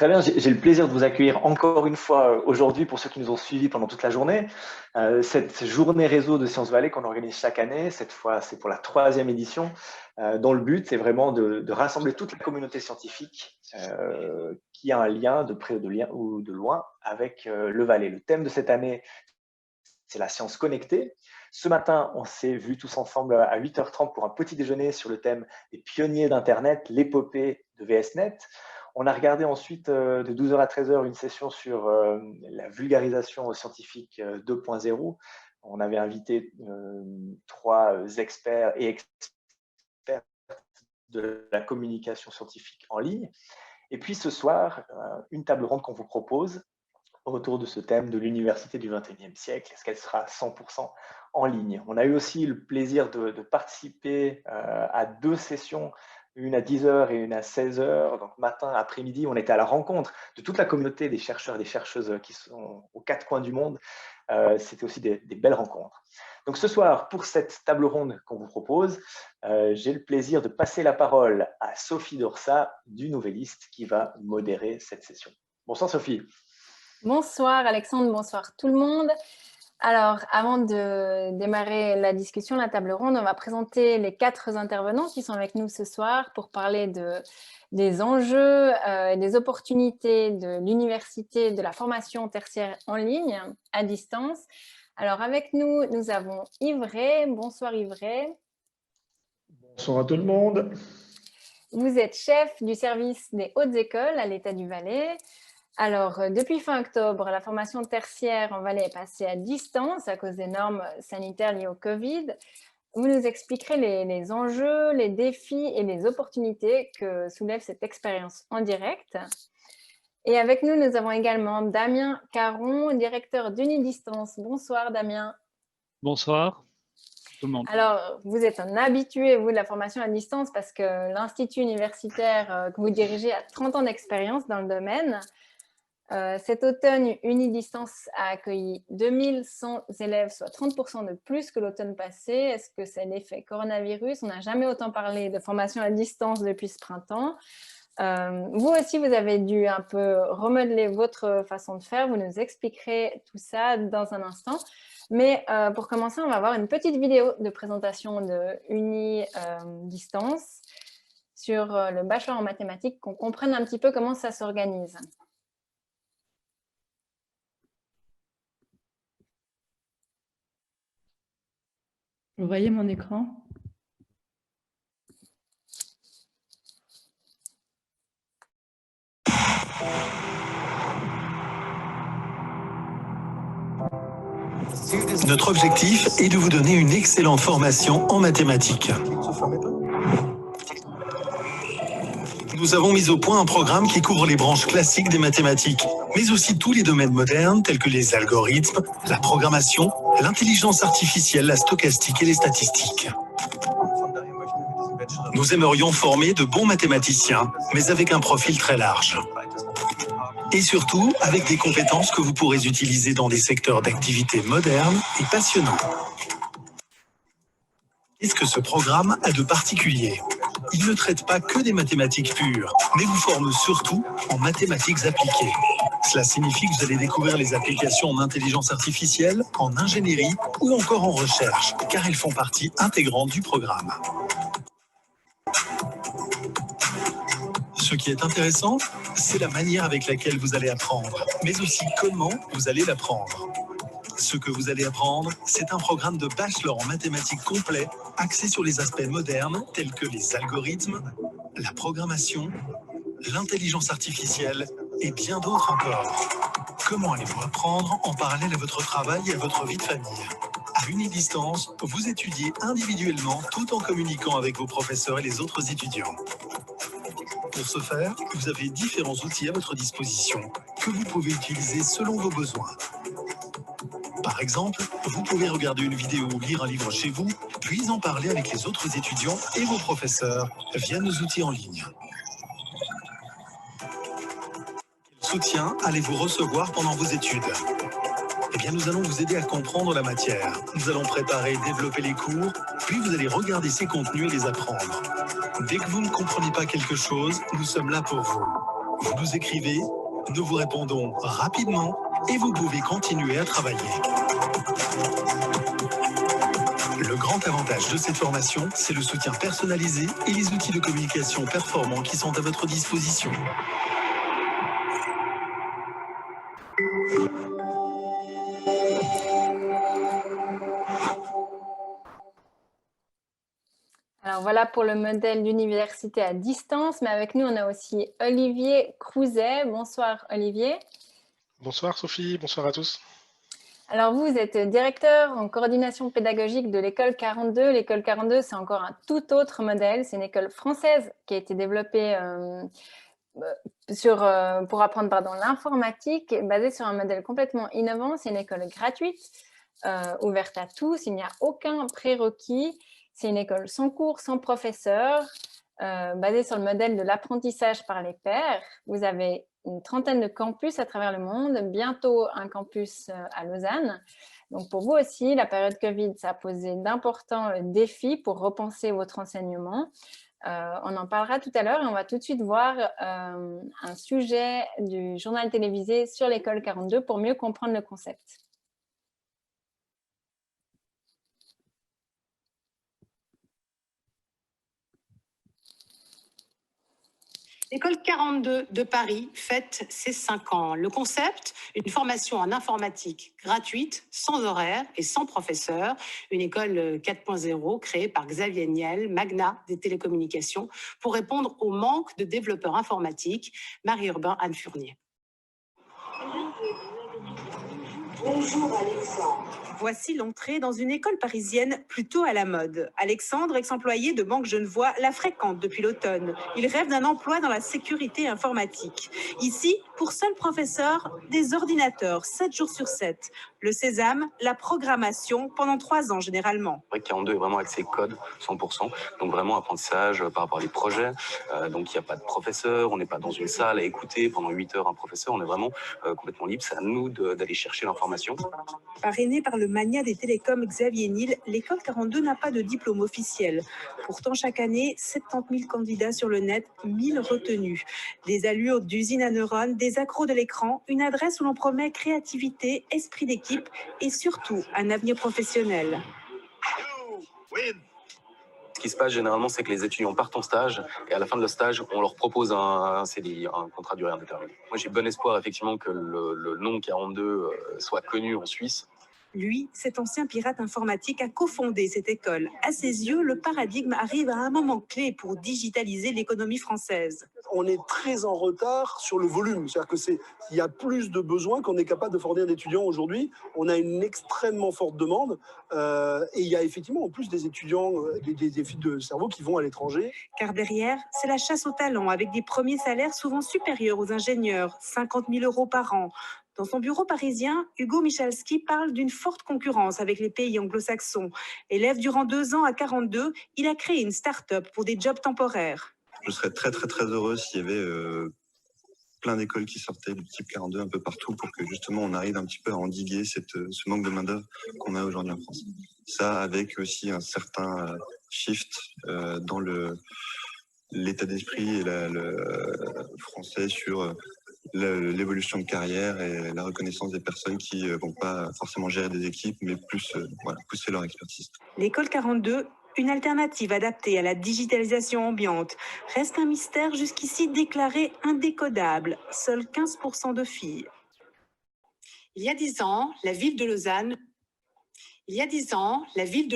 Très bien, j'ai le plaisir de vous accueillir encore une fois aujourd'hui pour ceux qui nous ont suivis pendant toute la journée. Cette journée réseau de Sciences Vallée qu'on organise chaque année, cette fois c'est pour la 3e édition, dont le but c'est vraiment de rassembler toute la communauté scientifique qui a un lien de près ou de loin avec le Valais. Le thème de cette année, c'est la science connectée. Ce matin, on s'est vus tous ensemble à 8h30 pour un petit déjeuner sur le thème des pionniers d'Internet, l'épopée de VSNet. On a regardé ensuite de 12h à 13h une session sur la vulgarisation scientifique 2.0. On avait invité 3 experts et expertes de la communication scientifique en ligne. Et puis ce soir, une table ronde qu'on vous propose autour de ce thème de l'université du XXIe siècle. Est-ce qu'elle sera 100% en ligne? On a eu aussi le plaisir de participer à 2 sessions, une à 10h et une à 16h. Donc matin, après-midi, on était à la rencontre de toute la communauté des chercheurs et des chercheuses qui sont aux 4 coins du monde. C'était aussi des belles rencontres. Donc ce soir, pour cette table ronde qu'on vous propose, j'ai le plaisir de passer la parole à Sophie Dorsat du Nouvelliste qui va modérer cette session. Bonsoir Sophie. Bonsoir Alexandre, bonsoir tout le monde. Alors, avant de démarrer la discussion, la table ronde, on va présenter les 4 intervenants qui sont avec nous ce soir pour parler des enjeux et des opportunités de l'université, de la formation tertiaire en ligne, à distance. Alors, avec nous, nous avons Yves Ray. Bonsoir Yves Ray. Bonsoir à tout le monde. Vous êtes chef du service des hautes écoles à l'État du Valais. Alors, depuis fin octobre, la formation tertiaire en Valais est passée à distance à cause des normes sanitaires liées au Covid. Vous nous expliquerez les enjeux, les défis et les opportunités que soulève cette expérience en direct. Et avec nous, nous avons également Damien Caron, directeur d'Unidistance. Bonsoir Damien. Bonsoir tout le monde. Alors, vous êtes un habitué, vous, de la formation à distance parce que l'institut universitaire que vous dirigez a 30 ans d'expérience dans le domaine. Cet automne, Unidistance a accueilli 2100 élèves, soit 30% de plus que l'automne passé. Est-ce que c'est l'effet coronavirus? On n'a jamais autant parlé de formation à distance depuis ce printemps. Vous aussi, vous avez dû un peu remodeler votre façon de faire. Vous nous expliquerez tout ça dans un instant. Mais pour commencer, on va voir une petite vidéo de présentation de Unidistance sur le bachelor en mathématiques, qu'on comprenne un petit peu comment ça s'organise. Vous voyez mon écran? Notre objectif est de vous donner une excellente formation en mathématiques. Nous avons mis au point un programme qui couvre les branches classiques des mathématiques, mais aussi tous les domaines modernes tels que les algorithmes, la programmation, l'intelligence artificielle, la stochastique et les statistiques. Nous aimerions former de bons mathématiciens, mais avec un profil très large. Et surtout, avec des compétences que vous pourrez utiliser dans des secteurs d'activité modernes et passionnants. Qu'est-ce que ce programme a de particulier? Il ne traite pas que des mathématiques pures, mais vous forme surtout en mathématiques appliquées. Cela signifie que vous allez découvrir les applications en intelligence artificielle, en ingénierie ou encore en recherche, car elles font partie intégrante du programme. Ce qui est intéressant, c'est la manière avec laquelle vous allez apprendre, mais aussi comment vous allez l'apprendre. Ce que vous allez apprendre, c'est un programme de bachelor en mathématiques complet, axé sur les aspects modernes tels que les algorithmes, la programmation, l'intelligence artificielle et bien d'autres encore. Comment allez-vous apprendre en parallèle à votre travail et à votre vie de famille? À Unidistance, vous étudiez individuellement tout en communiquant avec vos professeurs et les autres étudiants. Pour ce faire, vous avez différents outils à votre disposition que vous pouvez utiliser selon vos besoins. Par exemple, vous pouvez regarder une vidéo ou lire un livre chez vous, puis en parler avec les autres étudiants et vos professeurs via nos outils en ligne. Quel soutien allez-vous recevoir pendant vos études? Eh bien, nous allons vous aider à comprendre la matière. Nous allons préparer et développer les cours, puis vous allez regarder ces contenus et les apprendre. Dès que vous ne comprenez pas quelque chose, nous sommes là pour vous. Vous nous écrivez, nous vous répondons rapidement et vous pouvez continuer à travailler. Le grand avantage de cette formation, c'est le soutien personnalisé et les outils de communication performants qui sont à votre disposition. Alors voilà pour le modèle d'université à distance, mais avec nous, on a aussi Olivier Crouzet. Bonsoir Olivier. Bonsoir Sophie, bonsoir à tous. Alors vous êtes directeur en coordination pédagogique de l'école 42. L'école 42, c'est encore un tout autre modèle. C'est une école française qui a été développée pour apprendre l'informatique, basée sur un modèle complètement innovant. C'est une école gratuite, ouverte à tous. Il n'y a aucun prérequis. C'est une école sans cours, sans professeur, basée sur le modèle de l'apprentissage par les pairs. Vous avez une trentaine de campus à travers le monde, bientôt un campus à Lausanne. Donc pour vous aussi, la période Covid, ça a posé d'importants défis pour repenser votre enseignement. On en parlera tout à l'heure et on va tout de suite voir un sujet du journal télévisé sur l'école 42 pour mieux comprendre le concept. L'école 42 de Paris fête ses 5 ans. Le concept, une formation en informatique gratuite, sans horaire et sans professeur. Une école 4.0 créée par Xavier Niel, magnat des télécommunications, pour répondre au manque de développeurs informatiques. Marie-Urbain, Anne Fournier. Bonjour Alexandre. Voici l'entrée dans une école parisienne plutôt à la mode. Alexandre, ex-employé de Banque Genevois, la fréquente depuis l'automne. Il rêve d'un emploi dans la sécurité informatique. Ici, pour seul professeur, des ordinateurs, 7 jours sur 7. Le sésame, la programmation, pendant 3 ans généralement. 42 est vraiment axé code, 100%. Donc vraiment apprentissage par rapport à des projets. Donc il n'y a pas de professeur, on n'est pas dans une salle à écouter pendant 8 heures un professeur. On est vraiment complètement libre. C'est à nous d'aller chercher l'information. Parrainé par le magnat des télécoms Xavier Niel, l'école 42 n'a pas de diplôme officiel. Pourtant, chaque année, 70 000 candidats sur le net, 1000 retenus. Des allures d'usine à neurones, des accros de l'écran, une adresse où l'on promet créativité, esprit d'équipe et surtout un avenir professionnel. Ce qui se passe généralement, c'est que les étudiants partent en stage et à la fin de leur stage, on leur propose un CDI, un contrat durée indéterminée. Moi, j'ai bon espoir effectivement que le nom 42 soit connu en Suisse. Lui, cet ancien pirate informatique, a cofondé cette école. À ses yeux, le paradigme arrive à un moment clé pour digitaliser l'économie française. On est très en retard sur le volume. C'est-à-dire qu'il y a plus de besoins qu'on est capable de fournir d'étudiants aujourd'hui. On a une extrêmement forte demande et il y a effectivement en plus des étudiants, des filles de cerveau qui vont à l'étranger. Car derrière, c'est la chasse aux talents avec des premiers salaires souvent supérieurs aux ingénieurs, 50 000 € par an. Dans son bureau parisien, Hugo Michalski parle d'une forte concurrence avec les pays anglo-saxons. Élève durant 2 ans à 42, il a créé une start-up pour des jobs temporaires. Je serais très heureux s'il y avait plein d'écoles qui sortaient du type 42 un peu partout pour que justement on arrive un petit peu à endiguer ce manque de main-d'œuvre qu'on a aujourd'hui en France. Ça avec aussi un certain shift dans l'état d'esprit et le français sur l'évolution de carrière et la reconnaissance des personnes qui ne vont pas forcément gérer des équipes, mais plus pousser leur expertise. L'école 42, une alternative adaptée à la digitalisation ambiante, reste un mystère jusqu'ici déclaré indécodable. Seuls 15% de filles. Il y a 10 ans, la ville de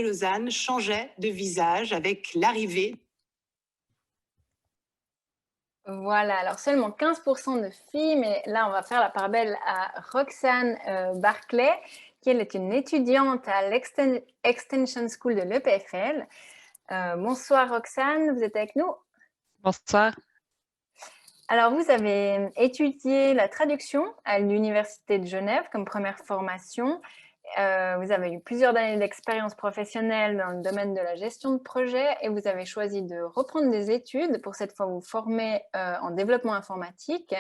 Lausanne changeait de visage avec l'arrivée. Voilà, alors seulement 15% de filles, mais là on va faire la part belle à Roxane Barclay, qui elle est une étudiante à l'Extension School de l'EPFL. Bonsoir Roxane, vous êtes avec nous? Bonsoir. Alors vous avez étudié la traduction à l'Université de Genève comme première formation. Vous avez eu plusieurs années d'expérience professionnelle dans le domaine de la gestion de projet et vous avez choisi de reprendre des études pour cette fois vous former en développement informatique.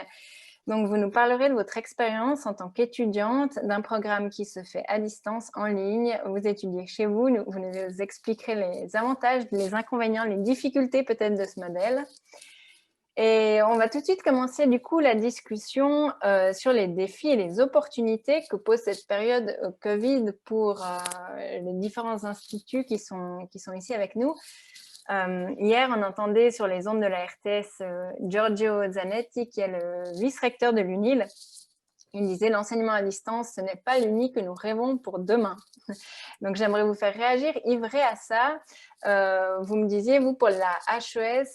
Donc, vous nous parlerez de votre expérience en tant qu'étudiante d'un programme qui se fait à distance, en ligne. Vous étudiez chez vous, vous nous expliquerez les avantages, les inconvénients, les difficultés peut-être de ce modèle. Et on va tout de suite commencer du coup la discussion sur les défis et les opportunités que pose cette période Covid pour les différents instituts qui sont ici avec nous. Hier, on entendait sur les ondes de la RTS Giorgio Zanetti, qui est le vice-recteur de l'UNIL. Il disait « L'enseignement à distance, ce n'est pas l'UNI que nous rêvons pour demain ». Donc, j'aimerais vous faire réagir, Yves, à ça. Vous me disiez, vous, pour la HES,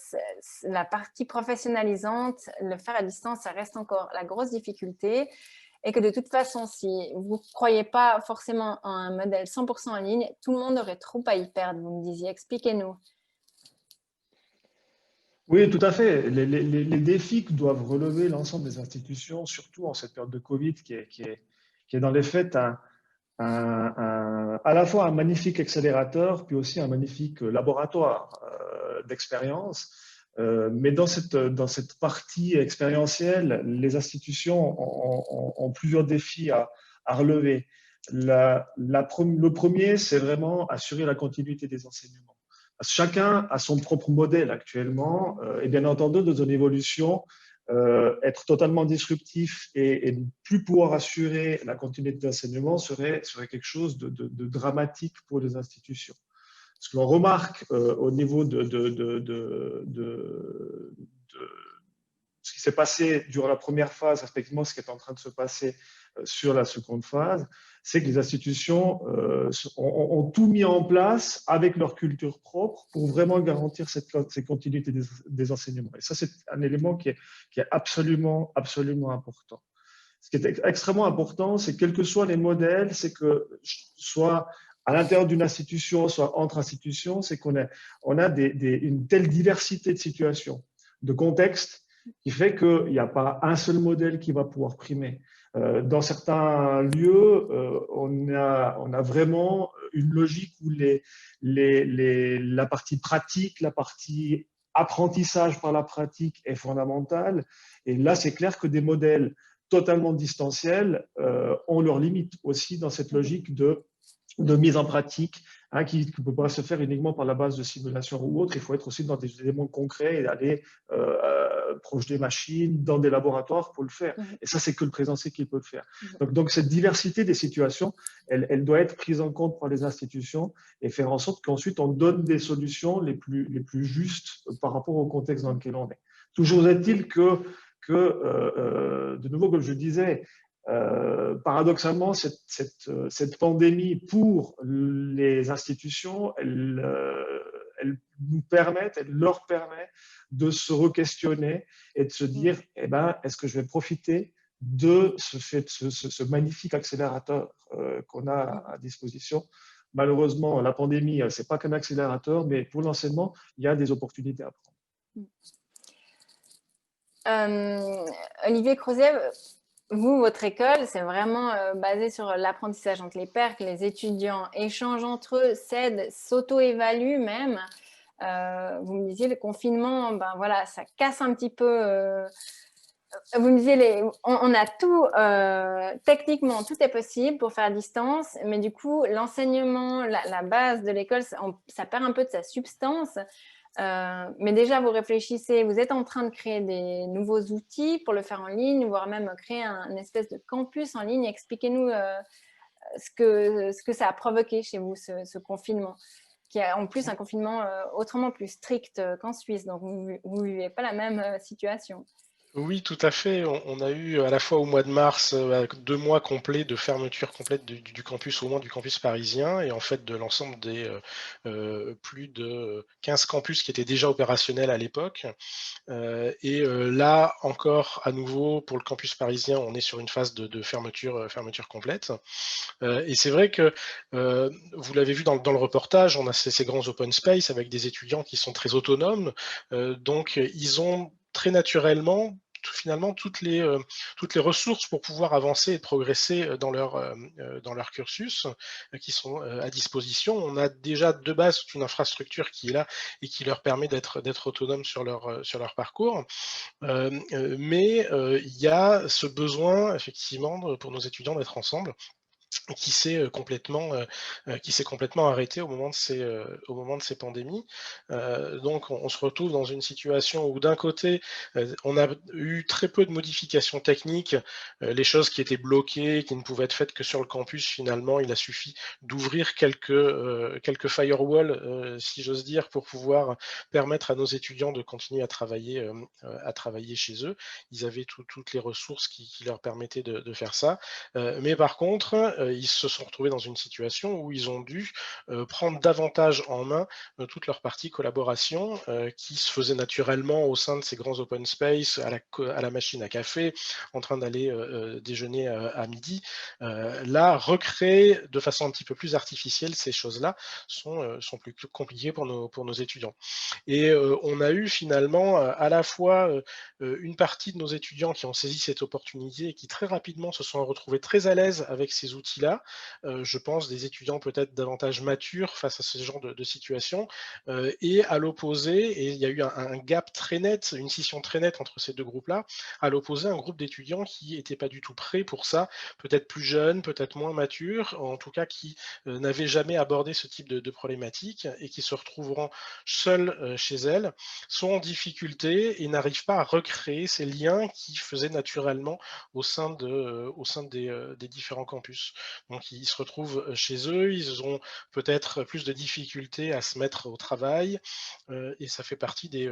la partie professionnalisante, le faire à distance, ça reste encore la grosse difficulté. Et que de toute façon, si vous ne croyez pas forcément en un modèle 100% en ligne, tout le monde aurait trop à y perdre, vous me disiez. Expliquez-nous. Oui, tout à fait. Les défis que doivent relever l'ensemble des institutions, surtout en cette période de Covid, qui est dans les faits à la fois un magnifique accélérateur, puis aussi un magnifique laboratoire d'expérience. Mais dans cette partie expérientielle, les institutions ont plusieurs défis à relever. Le premier, c'est vraiment assurer la continuité des enseignements. Chacun a son propre modèle actuellement, et bien entendu, dans une évolution, être totalement disruptif et ne plus pouvoir assurer la continuité d'enseignement serait quelque chose de dramatique pour les institutions. Ce que l'on remarque au niveau de ce qui s'est passé durant la première phase, respectivement ce qui est en train de se passer sur la seconde phase, c'est que les institutions ont tout mis en place avec leur culture propre pour vraiment garantir cette continuité des enseignements. Et ça, c'est un élément qui est absolument important. Ce qui est extrêmement important, c'est quels que soient les modèles, c'est que soit à l'intérieur d'une institution, soit entre institutions, c'est qu'on a une telle diversité de situations, de contextes, qui fait qu'il n'y a pas un seul modèle qui va pouvoir primer. Dans certains lieux, on a vraiment une logique où la partie pratique, la partie apprentissage par la pratique est fondamentale. Et là, c'est clair que des modèles totalement distanciels ont leurs limites aussi dans cette logique de mise en pratique, qui ne peut pas se faire uniquement par la base de simulation ou autre. Il faut être aussi dans des éléments concrets et aller proche des machines, dans des laboratoires pour le faire. Et ça, c'est que le présentiel qui peut le faire. Donc cette diversité des situations, elle doit être prise en compte par les institutions et faire en sorte qu'ensuite on donne des solutions les plus justes par rapport au contexte dans lequel on est. Toujours est-il que de nouveau, comme je disais, paradoxalement, cette pandémie pour les institutions, elle leur permet de se re-questionner et de se dire, est-ce que je vais profiter de ce magnifique accélérateur qu'on a à disposition. Malheureusement, la pandémie, ce n'est pas qu'un accélérateur, mais pour l'enseignement, il y a des opportunités à prendre. Olivier Crozier, vous, votre école, c'est vraiment basé sur l'apprentissage entre les pairs, que les étudiants échangent entre eux, s'aident, s'auto-évaluent même. Vous me disiez, le confinement, voilà, ça casse un petit peu. Vous me disiez, on a tout, techniquement, tout est possible pour faire à distance, mais du coup, l'enseignement, la base de l'école, ça perd un peu de sa substance. Mais déjà, vous réfléchissez, vous êtes en train de créer des nouveaux outils pour le faire en ligne, voire même créer une espèce de campus en ligne. Expliquez-nous ce que ça a provoqué chez vous, ce confinement, qui est en plus un confinement autrement plus strict qu'en Suisse. Donc, vous ne vivez pas la même situation. Oui, tout à fait. On a eu à la fois au mois de mars 2 mois complets de fermeture complète du campus, au moins du campus parisien, et en fait de l'ensemble des plus de 15 campus qui étaient déjà opérationnels à l'époque. Là encore, à nouveau, pour le campus parisien, on est sur une phase de fermeture complète. Et c'est vrai que, vous l'avez vu dans le reportage, on a ces grands open space avec des étudiants qui sont très autonomes. Donc, ils ont très naturellement, finalement, toutes les ressources pour pouvoir avancer et progresser dans leur cursus qui sont à disposition. On a déjà de base toute une infrastructure qui est là et qui leur permet d'être autonomes sur leur parcours. Mais il y a ce besoin, effectivement, pour nos étudiants d'être ensemble. qui s'est complètement arrêté au moment de ces pandémies. Donc on se retrouve dans une situation où d'un côté, on a eu très peu de modifications techniques, les choses qui étaient bloquées, qui ne pouvaient être faites que sur le campus, finalement, il a suffi d'ouvrir quelques firewalls, si j'ose dire, pour pouvoir permettre à nos étudiants de continuer à travailler chez eux. Ils avaient toutes les ressources qui leur permettaient de faire ça. Mais par contre, ils se sont retrouvés dans une situation où ils ont dû prendre davantage en main toute leur partie collaboration qui se faisait naturellement au sein de ces grands open space, à la machine à café, en train d'aller déjeuner à midi. Là, recréer de façon un petit peu plus artificielle ces choses-là sont plus compliquées pour nos étudiants. Et on a eu finalement à la fois une partie de nos étudiants qui ont saisi cette opportunité et qui très rapidement se sont retrouvés très à l'aise avec ces outils-là. Je pense des étudiants peut-être davantage matures face à ce genre de situation. Et à l'opposé, et il y a eu un gap très net, une scission très nette entre ces deux groupes-là, à l'opposé, un groupe d'étudiants qui n'étaient pas du tout prêts pour ça, peut-être plus jeunes, peut-être moins matures, en tout cas qui n'avaient jamais abordé ce type de problématique et qui se retrouveront seuls chez elles, sont en difficulté et n'arrivent pas à recréer ces liens qui faisaient naturellement au sein des différents campus. Donc ils se retrouvent chez eux, ils ont peut-être plus de difficultés à se mettre au travail et ça fait partie des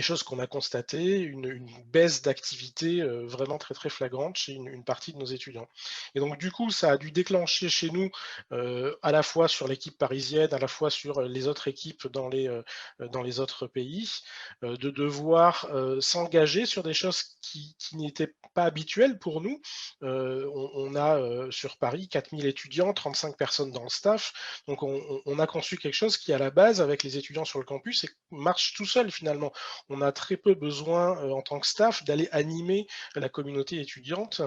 choses qu'on a constatées, une baisse d'activité vraiment très très flagrante chez une partie de nos étudiants. Et donc du coup, ça a dû déclencher chez nous, à la fois sur l'équipe parisienne, à la fois sur les autres équipes dans les autres pays, de devoir s'engager sur des choses qui n'étaient pas habituelles pour nous. On a sur Paris 4000 étudiants, 35 personnes dans le staff, donc on a conçu quelque chose qui à la base, avec les étudiants sur le campus, marche tout seul finalement. On a très peu besoin en tant que staff d'aller animer la communauté étudiante.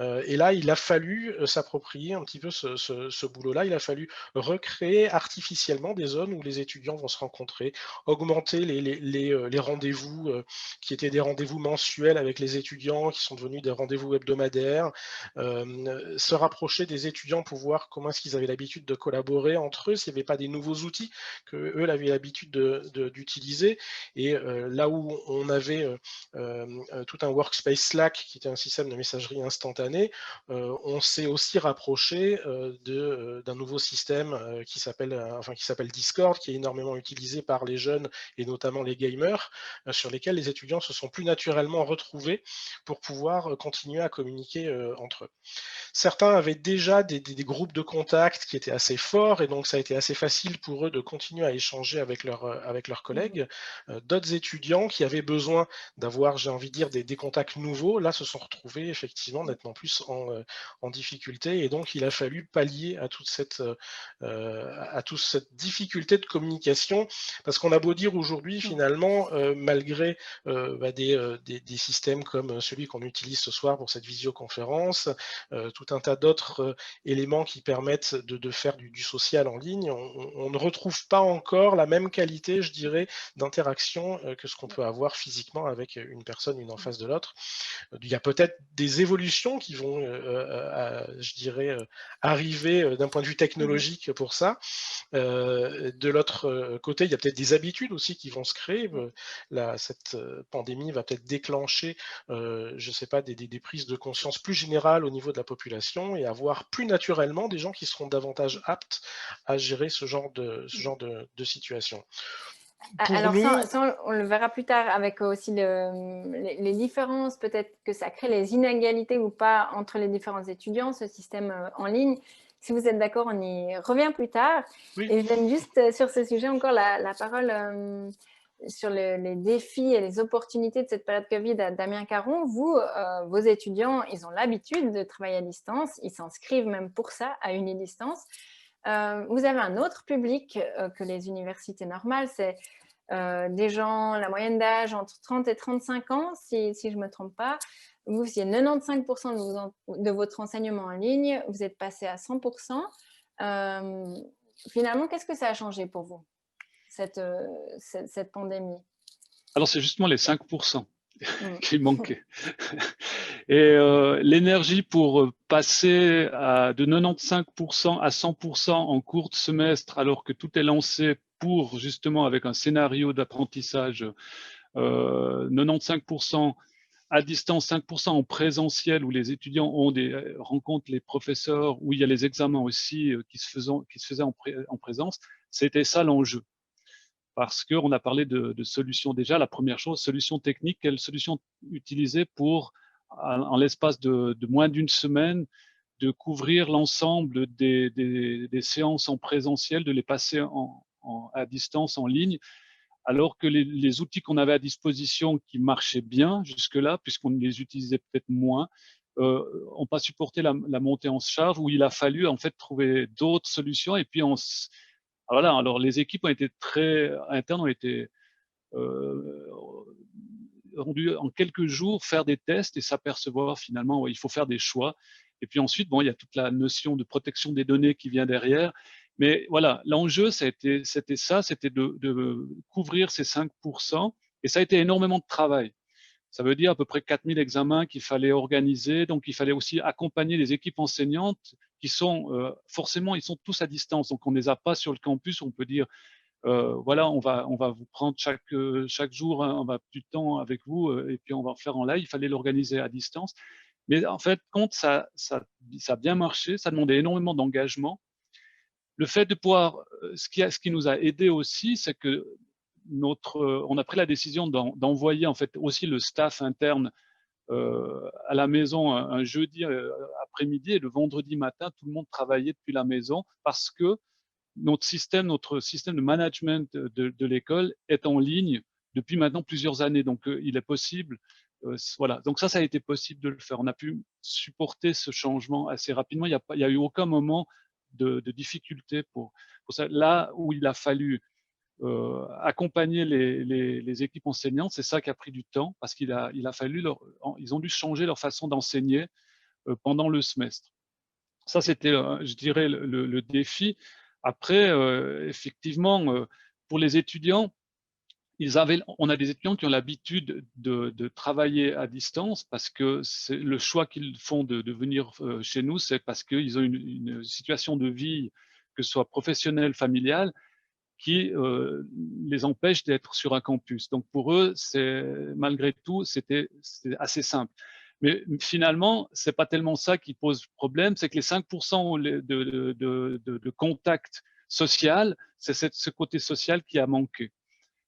Et là, il a fallu s'approprier un petit peu ce boulot-là. Il a fallu recréer artificiellement des zones où les étudiants vont se rencontrer, augmenter les rendez-vous qui étaient des rendez-vous mensuels avec les étudiants, qui sont devenus des rendez-vous hebdomadaires, se rapprocher des étudiants pour voir comment est-ce qu'ils avaient l'habitude de collaborer entre eux, s'il n'y avait pas des nouveaux outils qu'eux avaient l'habitude d'utiliser. Et là où on avait tout un workspace Slack qui était un système de messagerie instantanée, on s'est aussi rapproché d'un nouveau système qui s'appelle Discord, qui est énormément utilisé par les jeunes et notamment les gamers, sur lesquels les étudiants se sont plus naturellement retrouvés pour pouvoir continuer à communiquer entre eux. Certains avaient déjà des groupes de contacts qui étaient assez forts et donc ça a été assez facile pour eux de continuer à échanger avec leurs collègues. D'autres étudiants qui avaient besoin d'avoir, j'ai envie de dire, des contacts nouveaux, là se sont retrouvés effectivement nettement plus en difficulté et donc il a fallu pallier à toute cette difficulté de communication parce qu'on a beau dire aujourd'hui finalement, malgré des systèmes comme celui qu'on utilise ce soir pour cette visioconférence, tout un tas d'autres éléments qui permettent de faire du social en ligne, on ne retrouve pas encore la même qualité, je dirais, d'interaction que ce qu'on peut avoir physiquement avec une personne, une en face de l'autre. Il y a peut-être des évolutions qui vont, je dirais, arriver d'un point de vue technologique pour ça. De l'autre côté, il y a peut-être des habitudes aussi qui vont se créer. Cette pandémie va peut-être déclencher, je ne sais pas, des prises de conscience plus générales au niveau de la population et avoir plus naturellement des gens qui seront davantage aptes à gérer ce genre de situation. Alors ça, on le verra plus tard avec aussi les différences, peut-être que ça crée les inégalités ou pas entre les différents étudiants, ce système en ligne. Si vous êtes d'accord, on y revient plus tard. Oui. Et je donne juste sur ce sujet encore la parole sur les défis et les opportunités de cette période Covid à Damien Caron. Vous, vos étudiants, ils ont l'habitude de travailler à distance, ils s'inscrivent même pour ça à Unidistance. Vous avez un autre public que les universités normales, c'est des gens, la moyenne d'âge entre 30 et 35 ans, si je ne me trompe pas. Vous faisiez 95% de votre enseignement en ligne, vous êtes passé à 100%. Finalement, qu'est-ce que ça a changé pour vous, cette pandémie? Alors, c'est justement les 5% qui manquaient. Et l'énergie pour passer de 95% à 100% en cours de semestre, alors que tout est lancé pour justement avec un scénario d'apprentissage 95% à distance, 5% en présentiel, où les étudiants rencontrent les professeurs, où il y a les examens aussi qui se faisaient en présence, c'était ça l'enjeu. Parce qu'on a parlé de solutions déjà. La première chose, solution technique, quelle solution utiliser pour, en l'espace de moins d'une semaine, de couvrir l'ensemble des séances en présentiel, de les passer à distance, en ligne, alors que les outils qu'on avait à disposition qui marchaient bien jusque-là, puisqu'on les utilisait peut-être moins, n'ont pas supporté la montée en charge, où il a fallu en fait trouver d'autres solutions. Et puis voilà, alors les équipes internes ont été rendues en quelques jours faire des tests et s'apercevoir finalement, ouais, il faut faire des choix. Et puis ensuite, bon, il y a toute la notion de protection des données qui vient derrière. Mais voilà, l'enjeu, c'était de couvrir ces 5%, et ça a été énormément de travail. Ça veut dire à peu près 4000 examens qu'il fallait organiser. Donc, il fallait aussi accompagner les équipes enseignantes qui sont forcément, ils sont tous à distance. Donc, on ne les a pas sur le campus. On peut dire, voilà, on va vous prendre chaque jour, hein, on va du temps avec vous et puis on va faire en live. Il fallait l'organiser à distance. Mais en fait, quand ça a bien marché, ça demandait énormément d'engagement. Le fait de pouvoir, ce qui nous a aidé aussi, c'est que on a pris la décision d'envoyer en fait aussi le staff interne à la maison un jeudi après-midi, et le vendredi matin, tout le monde travaillait depuis la maison, parce que notre système de management de l'école est en ligne depuis maintenant plusieurs années. Donc, il est possible, voilà. Donc ça a été possible de le faire. On a pu supporter ce changement assez rapidement. Il n'y a eu aucun moment de difficulté pour ça. Là où il a fallu accompagner les équipes enseignantes, c'est ça qui a pris du temps, parce qu'il a fallu ils ont dû changer leur façon d'enseigner pendant le semestre. Ça, c'était, je dirais, le défi. Après, effectivement, pour les étudiants, on a des étudiants qui ont l'habitude de travailler à distance, parce que c'est le choix qu'ils font de venir chez nous, c'est parce qu'ils ont une situation de vie, que ce soit professionnelle, familiale, qui les empêche d'être sur un campus. Donc pour eux, malgré tout, c'était assez simple. Mais finalement, c'est pas tellement ça qui pose problème, c'est que les 5% de contact social, c'est ce côté social qui a manqué.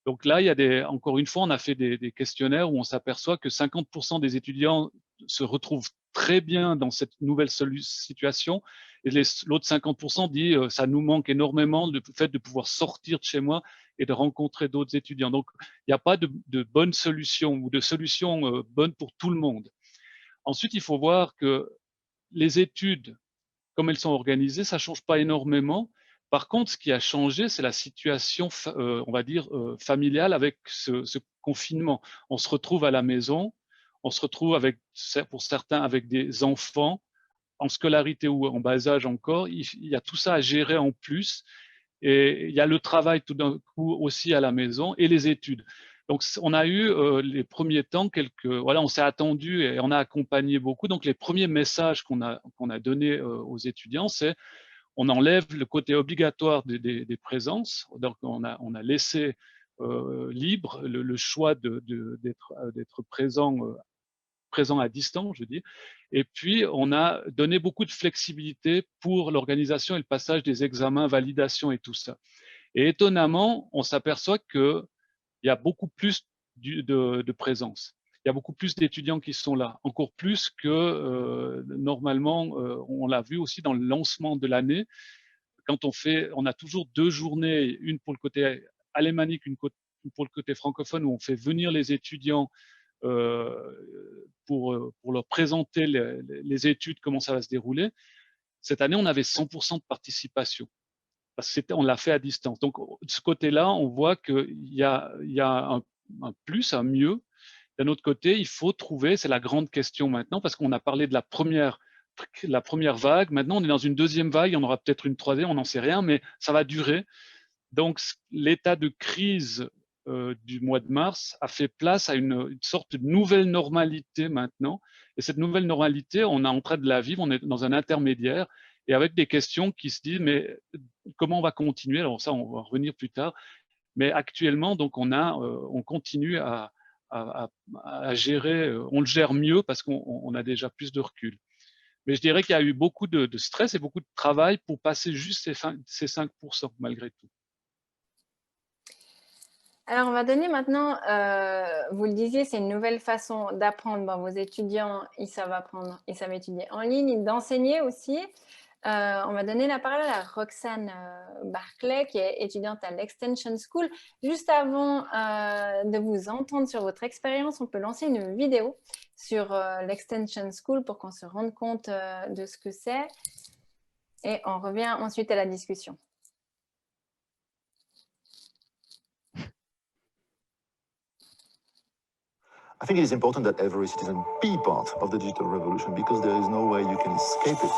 Donc là, encore une fois, on a fait des questionnaires où on s'aperçoit que 50% des étudiants se retrouvent très bien dans cette nouvelle situation, et l'autre 50% dit ça nous manque énormément, le fait de pouvoir sortir de chez moi et de rencontrer d'autres étudiants. Donc, il n'y a pas de bonne solution, ou de solution bonne pour tout le monde. Ensuite, il faut voir que les études, comme elles sont organisées, ça ne change pas énormément. Par contre, ce qui a changé, c'est la situation, on va dire, familiale avec ce confinement. On se retrouve à la maison, on se retrouve pour certains avec des enfants en scolarité ou en bas âge encore. Il y a tout ça à gérer en plus. Et il y a le travail tout d'un coup aussi à la maison, et les études. Donc, on a eu les premiers temps voilà, on s'est attendu et on a accompagné beaucoup. Donc, les premiers messages qu'on a donnés aux étudiants, c'est on enlève le côté obligatoire des présences. Donc, on a laissé libre le choix d'être présent à distance, je dis. Et puis, on a donné beaucoup de flexibilité pour l'organisation et le passage des examens, validation et tout ça. Et étonnamment, on s'aperçoit qu'il y a beaucoup plus de présence. Il y a beaucoup plus d'étudiants qui sont là, encore plus que normalement, on l'a vu aussi dans le lancement de l'année. Quand on a toujours 2 journées, une pour le côté alémanique, une pour le côté francophone, où on fait venir les étudiants pour leur présenter les études, comment ça va se dérouler. Cette année, on avait 100% de participation, parce qu'on l'a fait à distance. Donc, de ce côté-là, on voit qu'il y a un plus, un mieux. D'un autre côté, il faut trouver, c'est la grande question maintenant, parce qu'on a parlé de la première vague. Maintenant, on est dans une deuxième vague, il y en aura peut-être une troisième, on n'en sait rien, mais ça va durer. Donc, l'état de crise du mois de mars a fait place à une sorte de nouvelle normalité maintenant. Et cette nouvelle normalité, on est en train de la vivre, on est dans un intermédiaire et avec des questions qui se disent, mais comment on va continuer? Alors ça, on va revenir plus tard. Mais actuellement, donc, on continue à gérer, on le gère mieux parce qu'on a déjà plus de recul. Mais je dirais qu'il y a eu beaucoup de stress et beaucoup de travail pour passer juste ces 5% malgré tout. Alors, on va donner maintenant, vous le disiez, c'est une nouvelle façon d'apprendre. Bon, vos étudiants, ils savent apprendre, ils savent étudier en ligne, d'enseigner aussi. On va donner la parole à Roxane Barclay, qui est étudiante à l'Extension School. Juste avant de vous entendre sur votre expérience, on peut lancer une vidéo sur l'Extension School pour qu'on se rende compte de ce que c'est. Et on revient ensuite à la discussion. I think it is important that every citizen be part of the digital revolution because there is no way you can escape it.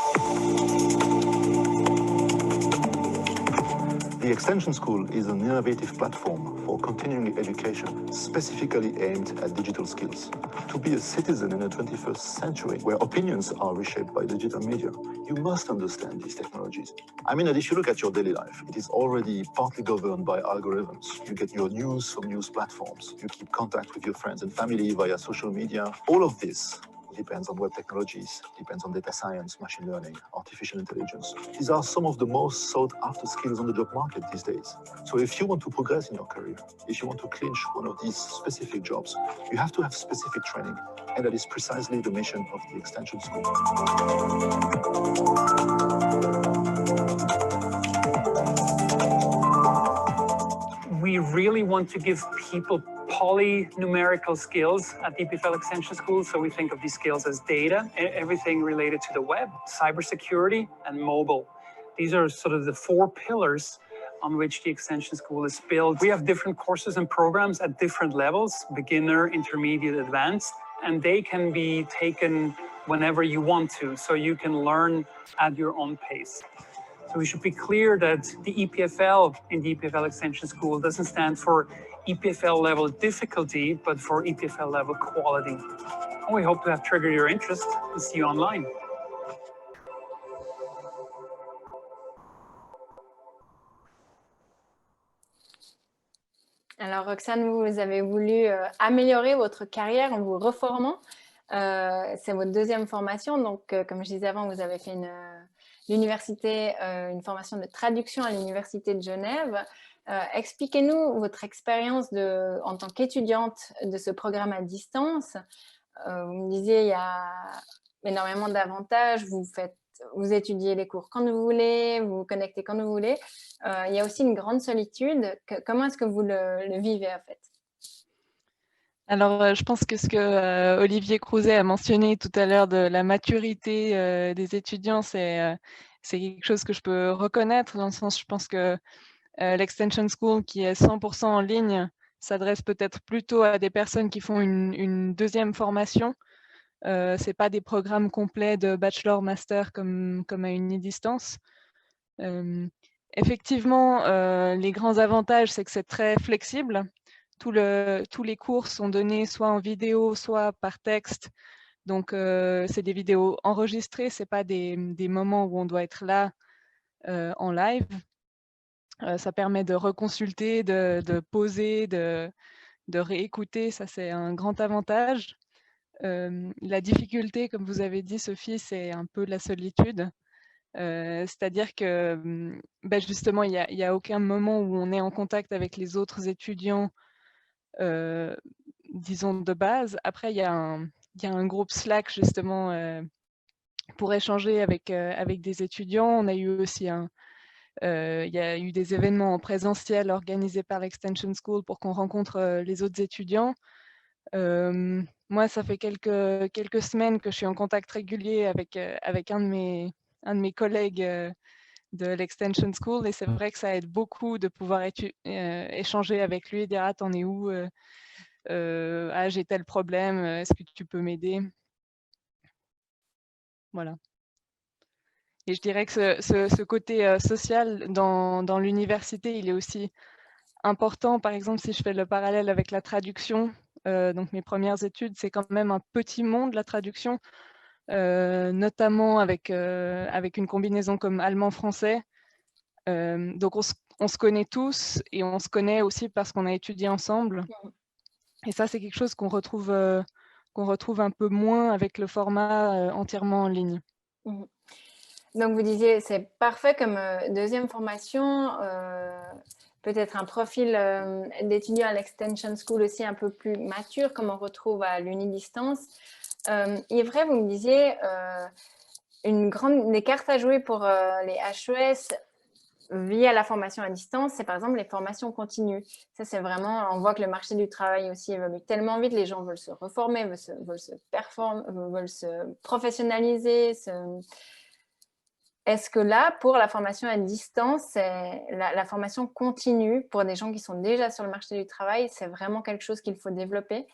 The Extension School is an innovative platform for continuing education specifically aimed at digital skills. To be a citizen in the 21st century, where opinions are reshaped by digital media, you must understand these technologies. I mean that if you look at your daily life, it is already partly governed by algorithms. You get your news from news platforms. You keep contact with your friends and family via social media. All of this depends on web technologies, depends on data science, machine learning, artificial intelligence. These are some of the most sought after skills on the job market these days. So if you want to progress in your career, if you want to clinch one of these specific jobs, you have to have specific training. And that is precisely the mission of the Extension School. We really want to give people polynumerical skills at EPFL Extension School. So we think of these skills as data, everything related to the web, cybersecurity, and mobile. These are sort of the 4 pillars on which the Extension School is built. We have different courses and programs at different levels, beginner, intermediate, advanced, and they can be taken whenever you want to. So you can learn at your own pace. So we should be clear that the EPFL in the EPFL Extension School doesn't stand for EPFL level difficulty, but for EPFL level quality. And we hope to have triggered your interest and see you online. Alors, Roxane, vous avez voulu améliorer votre carrière en vous reformant. C'est votre deuxième formation. Donc, comme je disais avant, vous avez fait une formation de traduction à l'Université de Genève. Expliquez-nous votre expérience en tant qu'étudiante de ce programme à distance. Vous me disiez, il y a énormément d'avantages. Vous étudiez les cours quand vous voulez, vous vous connectez quand vous voulez. Il y a aussi une grande solitude. Comment est-ce que vous le vivez, en fait? Alors, je pense que ce que Olivier Crouzet a mentionné tout à l'heure de la maturité des étudiants, c'est quelque chose que je peux reconnaître, dans le sens, je pense que l'Extension School, qui est 100% en ligne, s'adresse peut-être plutôt à des personnes qui font une deuxième formation. Ce n'est pas des programmes complets de bachelor, master comme à Unidistance. Effectivement, les grands avantages, c'est que c'est très flexible. Tous les cours sont donnés soit en vidéo, soit par texte. Donc, c'est des vidéos enregistrées, ce n'est pas des moments où on doit être là en live. Ça permet de reconsulter, de poser, de réécouter. Ça, c'est un grand avantage. La difficulté, comme vous avez dit, Sophie, c'est un peu la solitude. C'est-à-dire que justement, il n'y a aucun moment où on est en contact avec les autres étudiants, disons, de base. Après, il y a un groupe Slack, justement, pour échanger avec des étudiants. On a eu aussi il y a eu des événements en présentiel organisés par l'Extension School pour qu'on rencontre les autres étudiants. Moi, ça fait quelques semaines que je suis en contact régulier avec un de mes collègues de l'Extension School, et c'est vrai que ça aide beaucoup de pouvoir échanger avec lui et dire « Ah, t'en es où ah, j'ai tel problème, est-ce que tu peux m'aider ?» Voilà. Et je dirais que ce côté social dans l'université, il est aussi important, par exemple, si je fais le parallèle avec la traduction, donc mes premières études, c'est quand même un petit monde, la traduction, notamment avec une combinaison comme allemand-français. Donc on se connaît tous et on se connaît aussi parce qu'on a étudié ensemble. Et ça, c'est quelque chose qu'on retrouve un peu moins avec le format entièrement en ligne. Donc, vous disiez, c'est parfait comme deuxième formation, peut-être un profil d'étudiant à l'Extension School aussi un peu plus mature, comme on retrouve à l'unidistance. Yves, vous me disiez, des cartes à jouer pour les HES via la formation à distance, c'est par exemple les formations continues. Ça, c'est vraiment, on voit que le marché du travail aussi évolue tellement vite, les gens veulent se reformer, veulent se professionnaliser. Est-ce que là, pour la formation à distance, la formation continue pour des gens qui sont déjà sur le marché du travail, c'est vraiment quelque chose qu'il faut développer?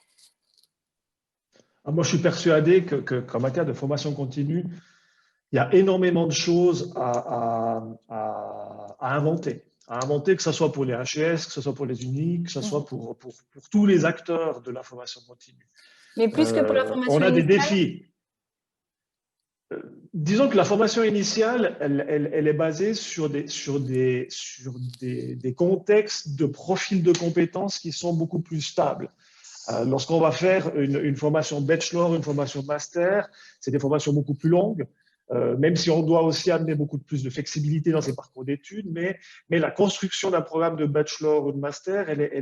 Moi, je suis persuadé qu'en matière de formation continue, il y a énormément de choses à inventer. Que ce soit pour les HES, que ce soit pour les unis, que ce soit pour tous les acteurs de la formation continue. Mais plus que pour la formation on a initiale. Des défis. Disons que la formation initiale, elle est basée sur des contextes de profils de compétences qui sont beaucoup plus stables. Lorsqu'on va faire une formation bachelor, une formation master, c'est des formations beaucoup plus longues, même si on doit aussi amener beaucoup plus de flexibilité dans ces parcours d'études, mais la construction d'un programme de bachelor ou de master, je